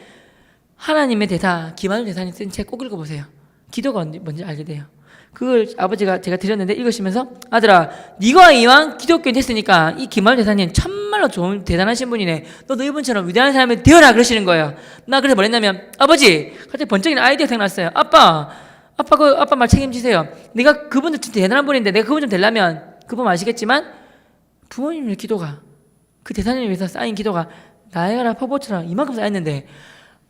하나님의 대사 김한ul 대사님 쓴 책 꼭 읽어보세요. 기도가 뭔지 알게 돼요. 그걸 아버지가 제가 드렸는데 읽으시면서 아들아 네가 이왕 기독교인 됐으니까 이 김한ul 대사님 참말로 좋은 대단하신 분이네. 너도 이분처럼 위대한 사람이 되어라 그러시는 거예요. 나 그래서 뭐랬냐면 아버지 갑자기 번쩍이는 아이디어 생각났어요. 아빠 말 책임지세요. 내가 그분도 진짜 대단한 분인데 내가 그분 좀 되려면 그분 아시겠지만 부모님의 기도가 그 대사님을 위해서 쌓인 기도가 나야가라 폭포처럼 이만큼 쌓였는데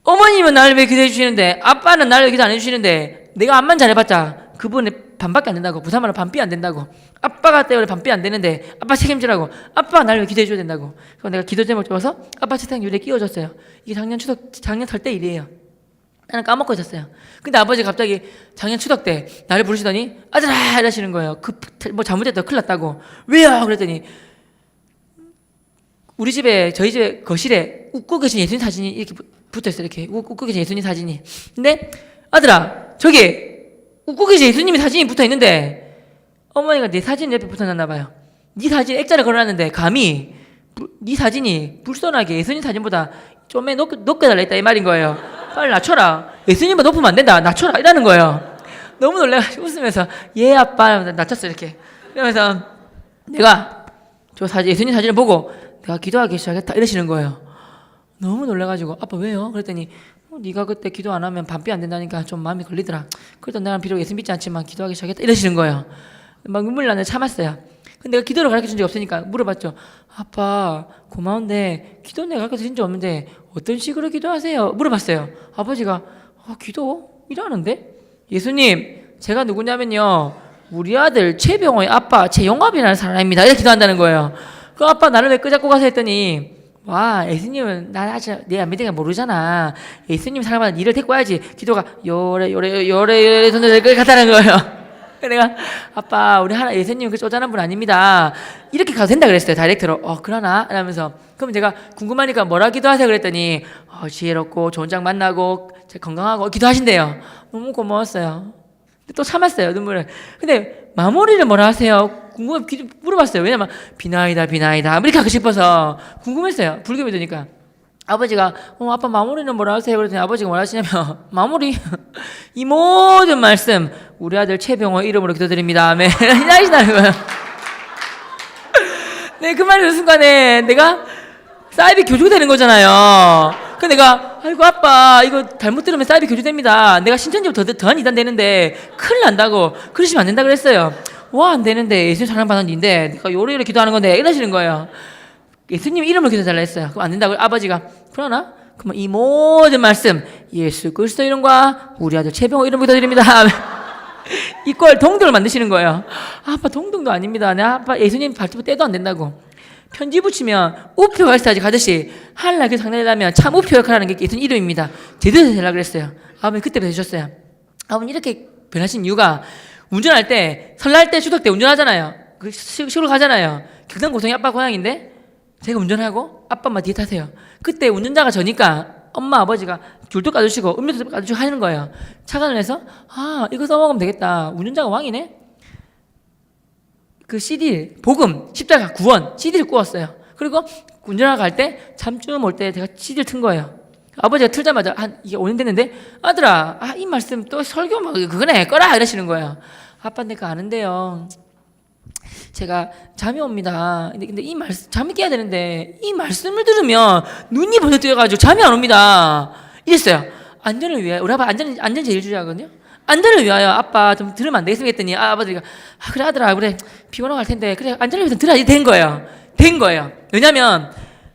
어머님은 나를 왜 기도해 주시는데 아빠는 나를 왜 기도 안 해주시는데 내가 암만 잘해봤자 그분의 반밖에 안 된다고. 부산말로 반삐 안 된다고. 아빠가 때문에 반삐 안 되는데 아빠 책임지라고. 아빠가 나를 왜 기도해 줘야 된다고. 그래서 내가 기도 제목을 적어서 아빠 책상 위에 끼워줬어요. 이게 작년 설 때 일이에요. 나는 까먹고 있었어요. 근데 아버지가 갑자기 작년 추석 때 나를 부르시더니 아들아 이러시는 거예요. 뭐 잘못했다고 큰일 났다고. 왜요? 그랬더니 우리 집에 저희 집에 거실에 웃고 계신 예수님 사진이 이렇게 붙어있어요. 이렇게 웃고 계신 예수님 사진이. 근데 아들아 저기 웃고 계시 예수님이 사진이 붙어 있는데 어머니가 내 사진 옆에 붙어놨나 봐요. 네 사진 액자를 걸어놨는데 감히 네 사진이 불손하게 예수님 사진보다 좀에 높게 달라있다 이 말인 거예요. 빨리 낮춰라. 예수님보다 높으면 안 된다. 낮춰라 이라는 거예요. 너무 놀래가지고 웃으면서 예 아빠 낮췄어 이렇게. 이러면서 내가 저 사진 예수님 사진을 보고 내가 기도하기 시작했다 이러시는 거예요. 너무 놀래가지고 아빠 왜요? 그랬더니 네가 그때 기도 안 하면 반비 안 된다니까 좀 마음이 걸리더라. 그래도 나는 비록 예수 믿지 않지만 기도하기 시작했다 이러시는 거예요. 막 눈물 나는데 참았어요. 근데 내가 기도를 가르쳐준 적이 없으니까 물어봤죠. 아빠 고마운데 기도 내가 가르쳐준 적 없는데 어떤 식으로 기도하세요? 물어봤어요. 아버지가 기도? 이러는데? 예수님 제가 누구냐면요 우리 아들 최병호의 아빠 최용합이라는 사람입니다. 이렇게 기도한다는 거예요. 그 아빠 나를 왜 끄잡고 가서 했더니 와 예수님은 나 아직 내 믿으니까 모르잖아. 예수님 사람마다 니를 데리고 와야지. 기도가 요래 손을 갔다는 거예요. 내가 아빠 우리 하나 예수님 그 쪼잔한 분 아닙니다. 이렇게 가도 된다 그랬어요. 다이렉트로. 그러나 이러면서 그럼 제가 궁금하니까 뭐라 기도하세요 그랬더니 지혜롭고 좋은 장 만나고 건강하고 기도하신대요. 너무 고마웠어요. 또 참았어요 눈물을. 근데 마무리를 뭐라 하세요? 궁금해 물어봤어요. 왜냐면 비나이다 이렇게 하고 싶어서 궁금했어요. 불교 믿으니까. 아버지가 아빠 마무리는 뭐라 하세요? 그랬더니 아버지가 뭐라 하시냐면 마무리 이 모든 말씀 우리 아들 최병호 이름으로 기도드립니다. 아멘. 이러시다는 거예요. 네, 그 말을 듣는 순간에 내가 사이비 교주되는 거잖아요. 그 내가 아이고 아빠 이거 잘못 들으면 사이비 교주됩니다. 내가 신천지부터 더한 이단 되는데 큰일 난다고 그러시면 안 된다 그랬어요. 와 안 되는데 예수님 사랑받는 일인데 내가 요래 기도하는 건데 이러시는 거예요. 예수님 이름을 기도해달라 했어요. 그럼 안 된다고 아버지가 그러나 그러면 이 모든 말씀 예수 그리스도 이름과 우리 아들 최병호 이름으로 기도드립니다. 이걸 동등을 만드시는 거예요. 아빠 동등도 아닙니다. 내 아빠 예수님 발톱 떼도 안 된다고. 편지 붙이면 우표 발사지 가듯이 하늘나게 상달하면 참 우표 역할하는 게 예수님 이름입니다. 제대로 되려고 그랬어요. 아버님 그때부터 해주셨어요. 아버님 이렇게 변하신 이유가 운전할 때 설날 때 추석 때 운전하잖아요. 그 시골 가잖아요. 경상 고성이 아빠 고향인데 제가 운전하고 아빠 엄마 뒤에 타세요. 그때 운전자가 저니까 엄마 아버지가 귤도 까주시고 음료도 까주시고 하는 거예요. 차관을 해서 이거 써먹으면 되겠다. 운전자가 왕이네. 그 CD 복음 십자가 구원 CD를 구웠어요. 그리고 운전하러 갈 때 잠쯤 올 때 제가 CD를 튼 거예요. 아버지가 틀자마자 이게 5년 됐는데 아들아 이 말씀 또 설교 막 그거네 꺼라 이러시는 거예요. 아빠 내가 아는데요. 제가 잠이 옵니다. 근데 이 말씀 잠이 깨야 되는데 이 말씀을 들으면 눈이 벌써 뜨여가지고 잠이 안 옵니다. 이랬어요. 안전을 위하여 우리 아빠 안전 제일주의하거든요. 안전을 위하여 아빠 좀 들으면 안 되겠습니까? 했더니 아버지가 그래 아들아 그래 피곤하고 할 텐데 그래 안전을 위해서 들어야지 된 거예요. 왜냐면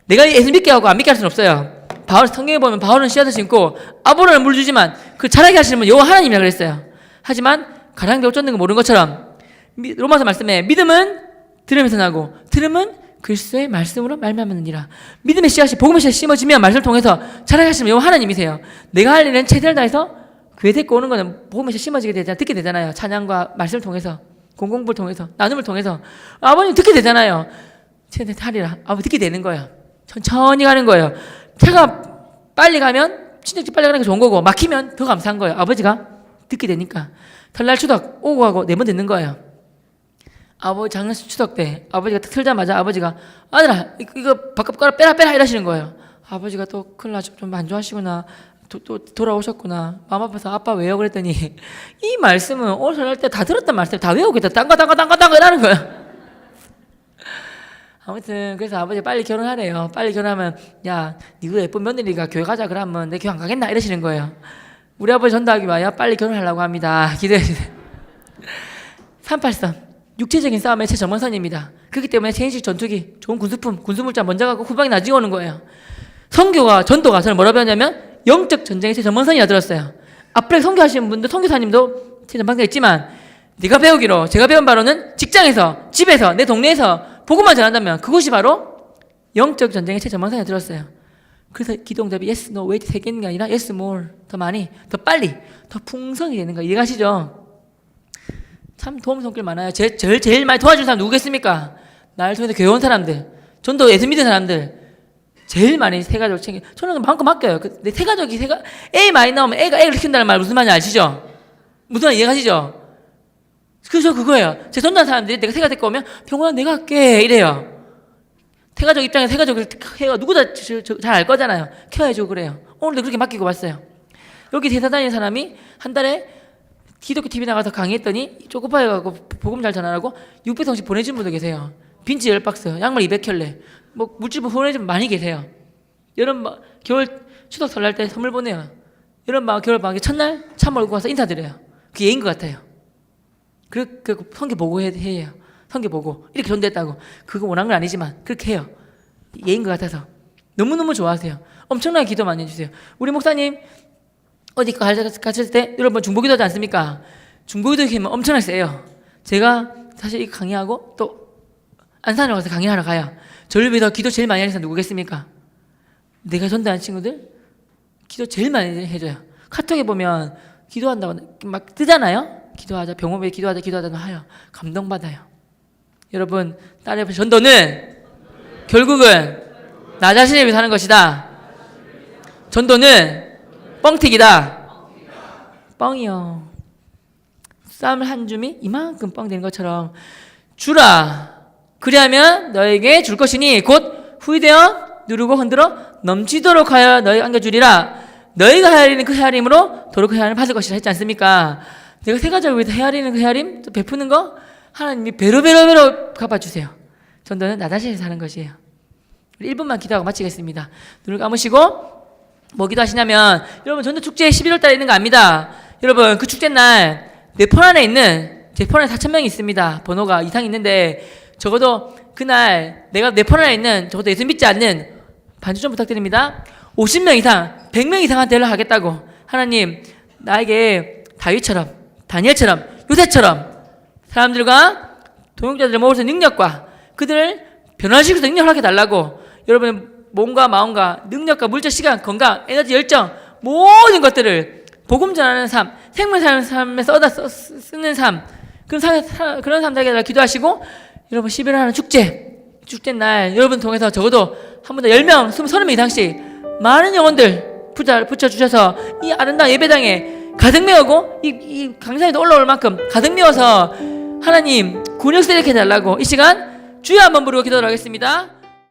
내가 예수 믿게 하고 안 믿게 할 수는 없어요. 바울 성경에 보면 바울은 씨앗을 심고 아볼로는 물 주지만 그 자라게 하시는 분 여호와 하나님이라 그랬어요. 하지만 가랑비 옷 젖는 거 모르는 것처럼 로마서 말씀에 믿음은 들으면서 나고 들음은 그리스도의 말씀으로 말미암느니라. 믿음의 씨앗이 복음의 씨앗이 심어지면 말씀을 통해서 자라게 하시는 여호와 하나님이세요. 내가 할 일은 최선을 다해서 교회 데리고 오는 거는 복음의 씨앗이 심어지게 되잖아요. 듣게 되잖아요. 찬양과 말씀을 통해서 공공부를 통해서 나눔을 통해서 아버님 듣게 되잖아요. 최선을 다하리라. 아버님 듣게 되는 거예요. 천천히 가는 거예요. 차가 빨리 가면 친척집 빨리 가는 게 좋은 거고 막히면 더 감사한 거예요. 아버지가 듣게 되니까. 설날 추석 오고 가고 4번 듣는 거예요. 아버지 작년 추석 때 아버지가 틀자마자 아버지가 아들아 이거 바깥 가라 빼라 이러시는 거예요. 아버지가 또 큰일 나죠. 좀 안 좋아하시구나. 또 돌아오셨구나. 마음 아파서 아빠 왜요? 그랬더니 이 말씀은 오늘 설날 때 다 들었단 말씀 다 외우겠다. 딴거 이라는 거예요. 아무튼 그래서 아버지 빨리 결혼하래요. 빨리 결혼하면 야 니가 예쁜 며느리가 교회 가자 그러면 내 교회 안 가겠나 이러시는 거예요. 우리 아버지 전도하기 와야 빨리 결혼하려고 합니다. 기대해주세요. 383 육체적인 싸움의 최전원선입니다. 그렇기 때문에 체인식 전투기 좋은 군수품 군수물자 먼저 가고 후방이 나중에 오는 거예요. 선교와 전도가 저는 뭐라 배웠냐면 영적 전쟁의 최전원선이라 들었어요. 앞에 선교하시는 분들 선교사님도 최전방가 있지만 제가 배운 바로는 직장에서 집에서 내 동네에서 복음만 전한다면 그것이 바로 영적 전쟁의 최전방선이라 들었어요. 그래서 기도응답이 yes, no, wait 3개는 게 아니라 yes, more 더 많이, 더 빨리, 더 풍성이 되는 거 이해가시죠? 참 도움 손길 많아요. 제일 많이 도와준 사람 누구겠습니까? 나를 통해서 교회 온 사람들, 전도 예수 믿은 사람들 제일 많이 세 가족을 챙겨. 저는 마음껏 맡겨요. 내 세 가족이 A 많이 나오면 애를 키운다는 말 무슨 말인지 아시죠? 무슨 말인지 이해가시죠? 그래서 그거예요. 제 전도하는 사람들이 내가 태가 데리고 오면 병원아 내가 할게 이래요. 태가족 입장에서 태가족을 해가 누구다 잘 알 거잖아요. 켜야죠 그래요. 오늘도 그렇게 맡기고 왔어요. 여기 대사 다니는 사람이 한 달에 기독교 TV 나가서 강의했더니 쪼급하여가고 복음 잘 전하라고 600통씩 보내준 분도 계세요. 빈지 10박스, 양말 200켤레, 뭐 물질품 보내준 분 많이 계세요. 여름 겨울 추석 설날 때 선물 보내요. 여름 겨울 방학 첫날 차 몰고 가서 인사드려요. 그게 예인 것 같아요. 그 성경 보고 해요. 성경 보고 이렇게 전도했다고. 그거 원한 건 아니지만 그렇게 해요. 예인 것 같아서 너무너무 좋아하세요. 엄청나게 기도 많이 해주세요. 우리 목사님 어디 가실 때 여러분 중보기도 하지 않습니까? 중보기도 하면 엄청나게 세요. 제가 사실 이 강의하고 또 안산에 가서 강의하러 가요. 저를 위해서 기도 제일 많이 하는 사람 누구겠습니까? 내가 전도하는 친구들 기도 제일 많이 해줘요. 카톡에 보면 기도한다고 막 뜨잖아요. 기도하자, 병원에 기도하자 하여 감동받아요. 여러분 따라해보세요. 전도는 결국은 나 자신을 위해서 하는 것이다. 전도는 뻥튀기다. 뻥이요. 쌈을 한 줌이 이만큼 뻥 되는 것처럼 주라. 그리하면 너에게 줄 것이니 곧 후이되어 누르고 흔들어 넘치도록 하여 너에게 안겨주리라. 너희가 헤아리는 그 헤아림으로 도로 그 헤아림을 받을 것이라 했지 않습니까? 내가 세 가지를 위해서 헤아리는 그 헤아림, 또 베푸는 거 하나님이 배로 갚아주세요. 전도는 나 자신에서 하는 것이에요. 1분만 기도하고 마치겠습니다. 눈을 감으시고 뭐 기도하시냐면 여러분 전도 축제 11월 달에 있는 거 압니다. 여러분 그 축제 날 내 폰 안에 있는 제 폰 안에 4,000명이 있습니다. 번호가 이상 있는데 적어도 그날 내가 내 폰 안에 있는 적어도 예수 믿지 않는 반주 좀 부탁드립니다. 50명 이상 100명 이상한테 연락하겠다고. 하나님 나에게 다윗처럼 다니엘처럼 요새처럼 사람들과 동역자들을 모을 수 있는 능력과 그들을 변화시킬 수 있는 능력을 하게 달라고. 여러분의 몸과 마음과 능력과 물질, 시간, 건강, 에너지, 열정 모든 것들을 복음 전하는 삶, 생명 사는 삶에 쓰는 삶, 그런 삶들에게 기도하시고 여러분 11월 하는 축제 날 여러분 통해서 적어도 한 번도 10명, 20, 30명 이상씩 많은 영혼들 붙여주셔서 이 아름다운 예배당에 가득 메우고 이 강산에도 올라올 만큼 가득 메워서 하나님 군역스 이렇게 해달라고 이 시간 주여 한번 부르고 기도를 하겠습니다.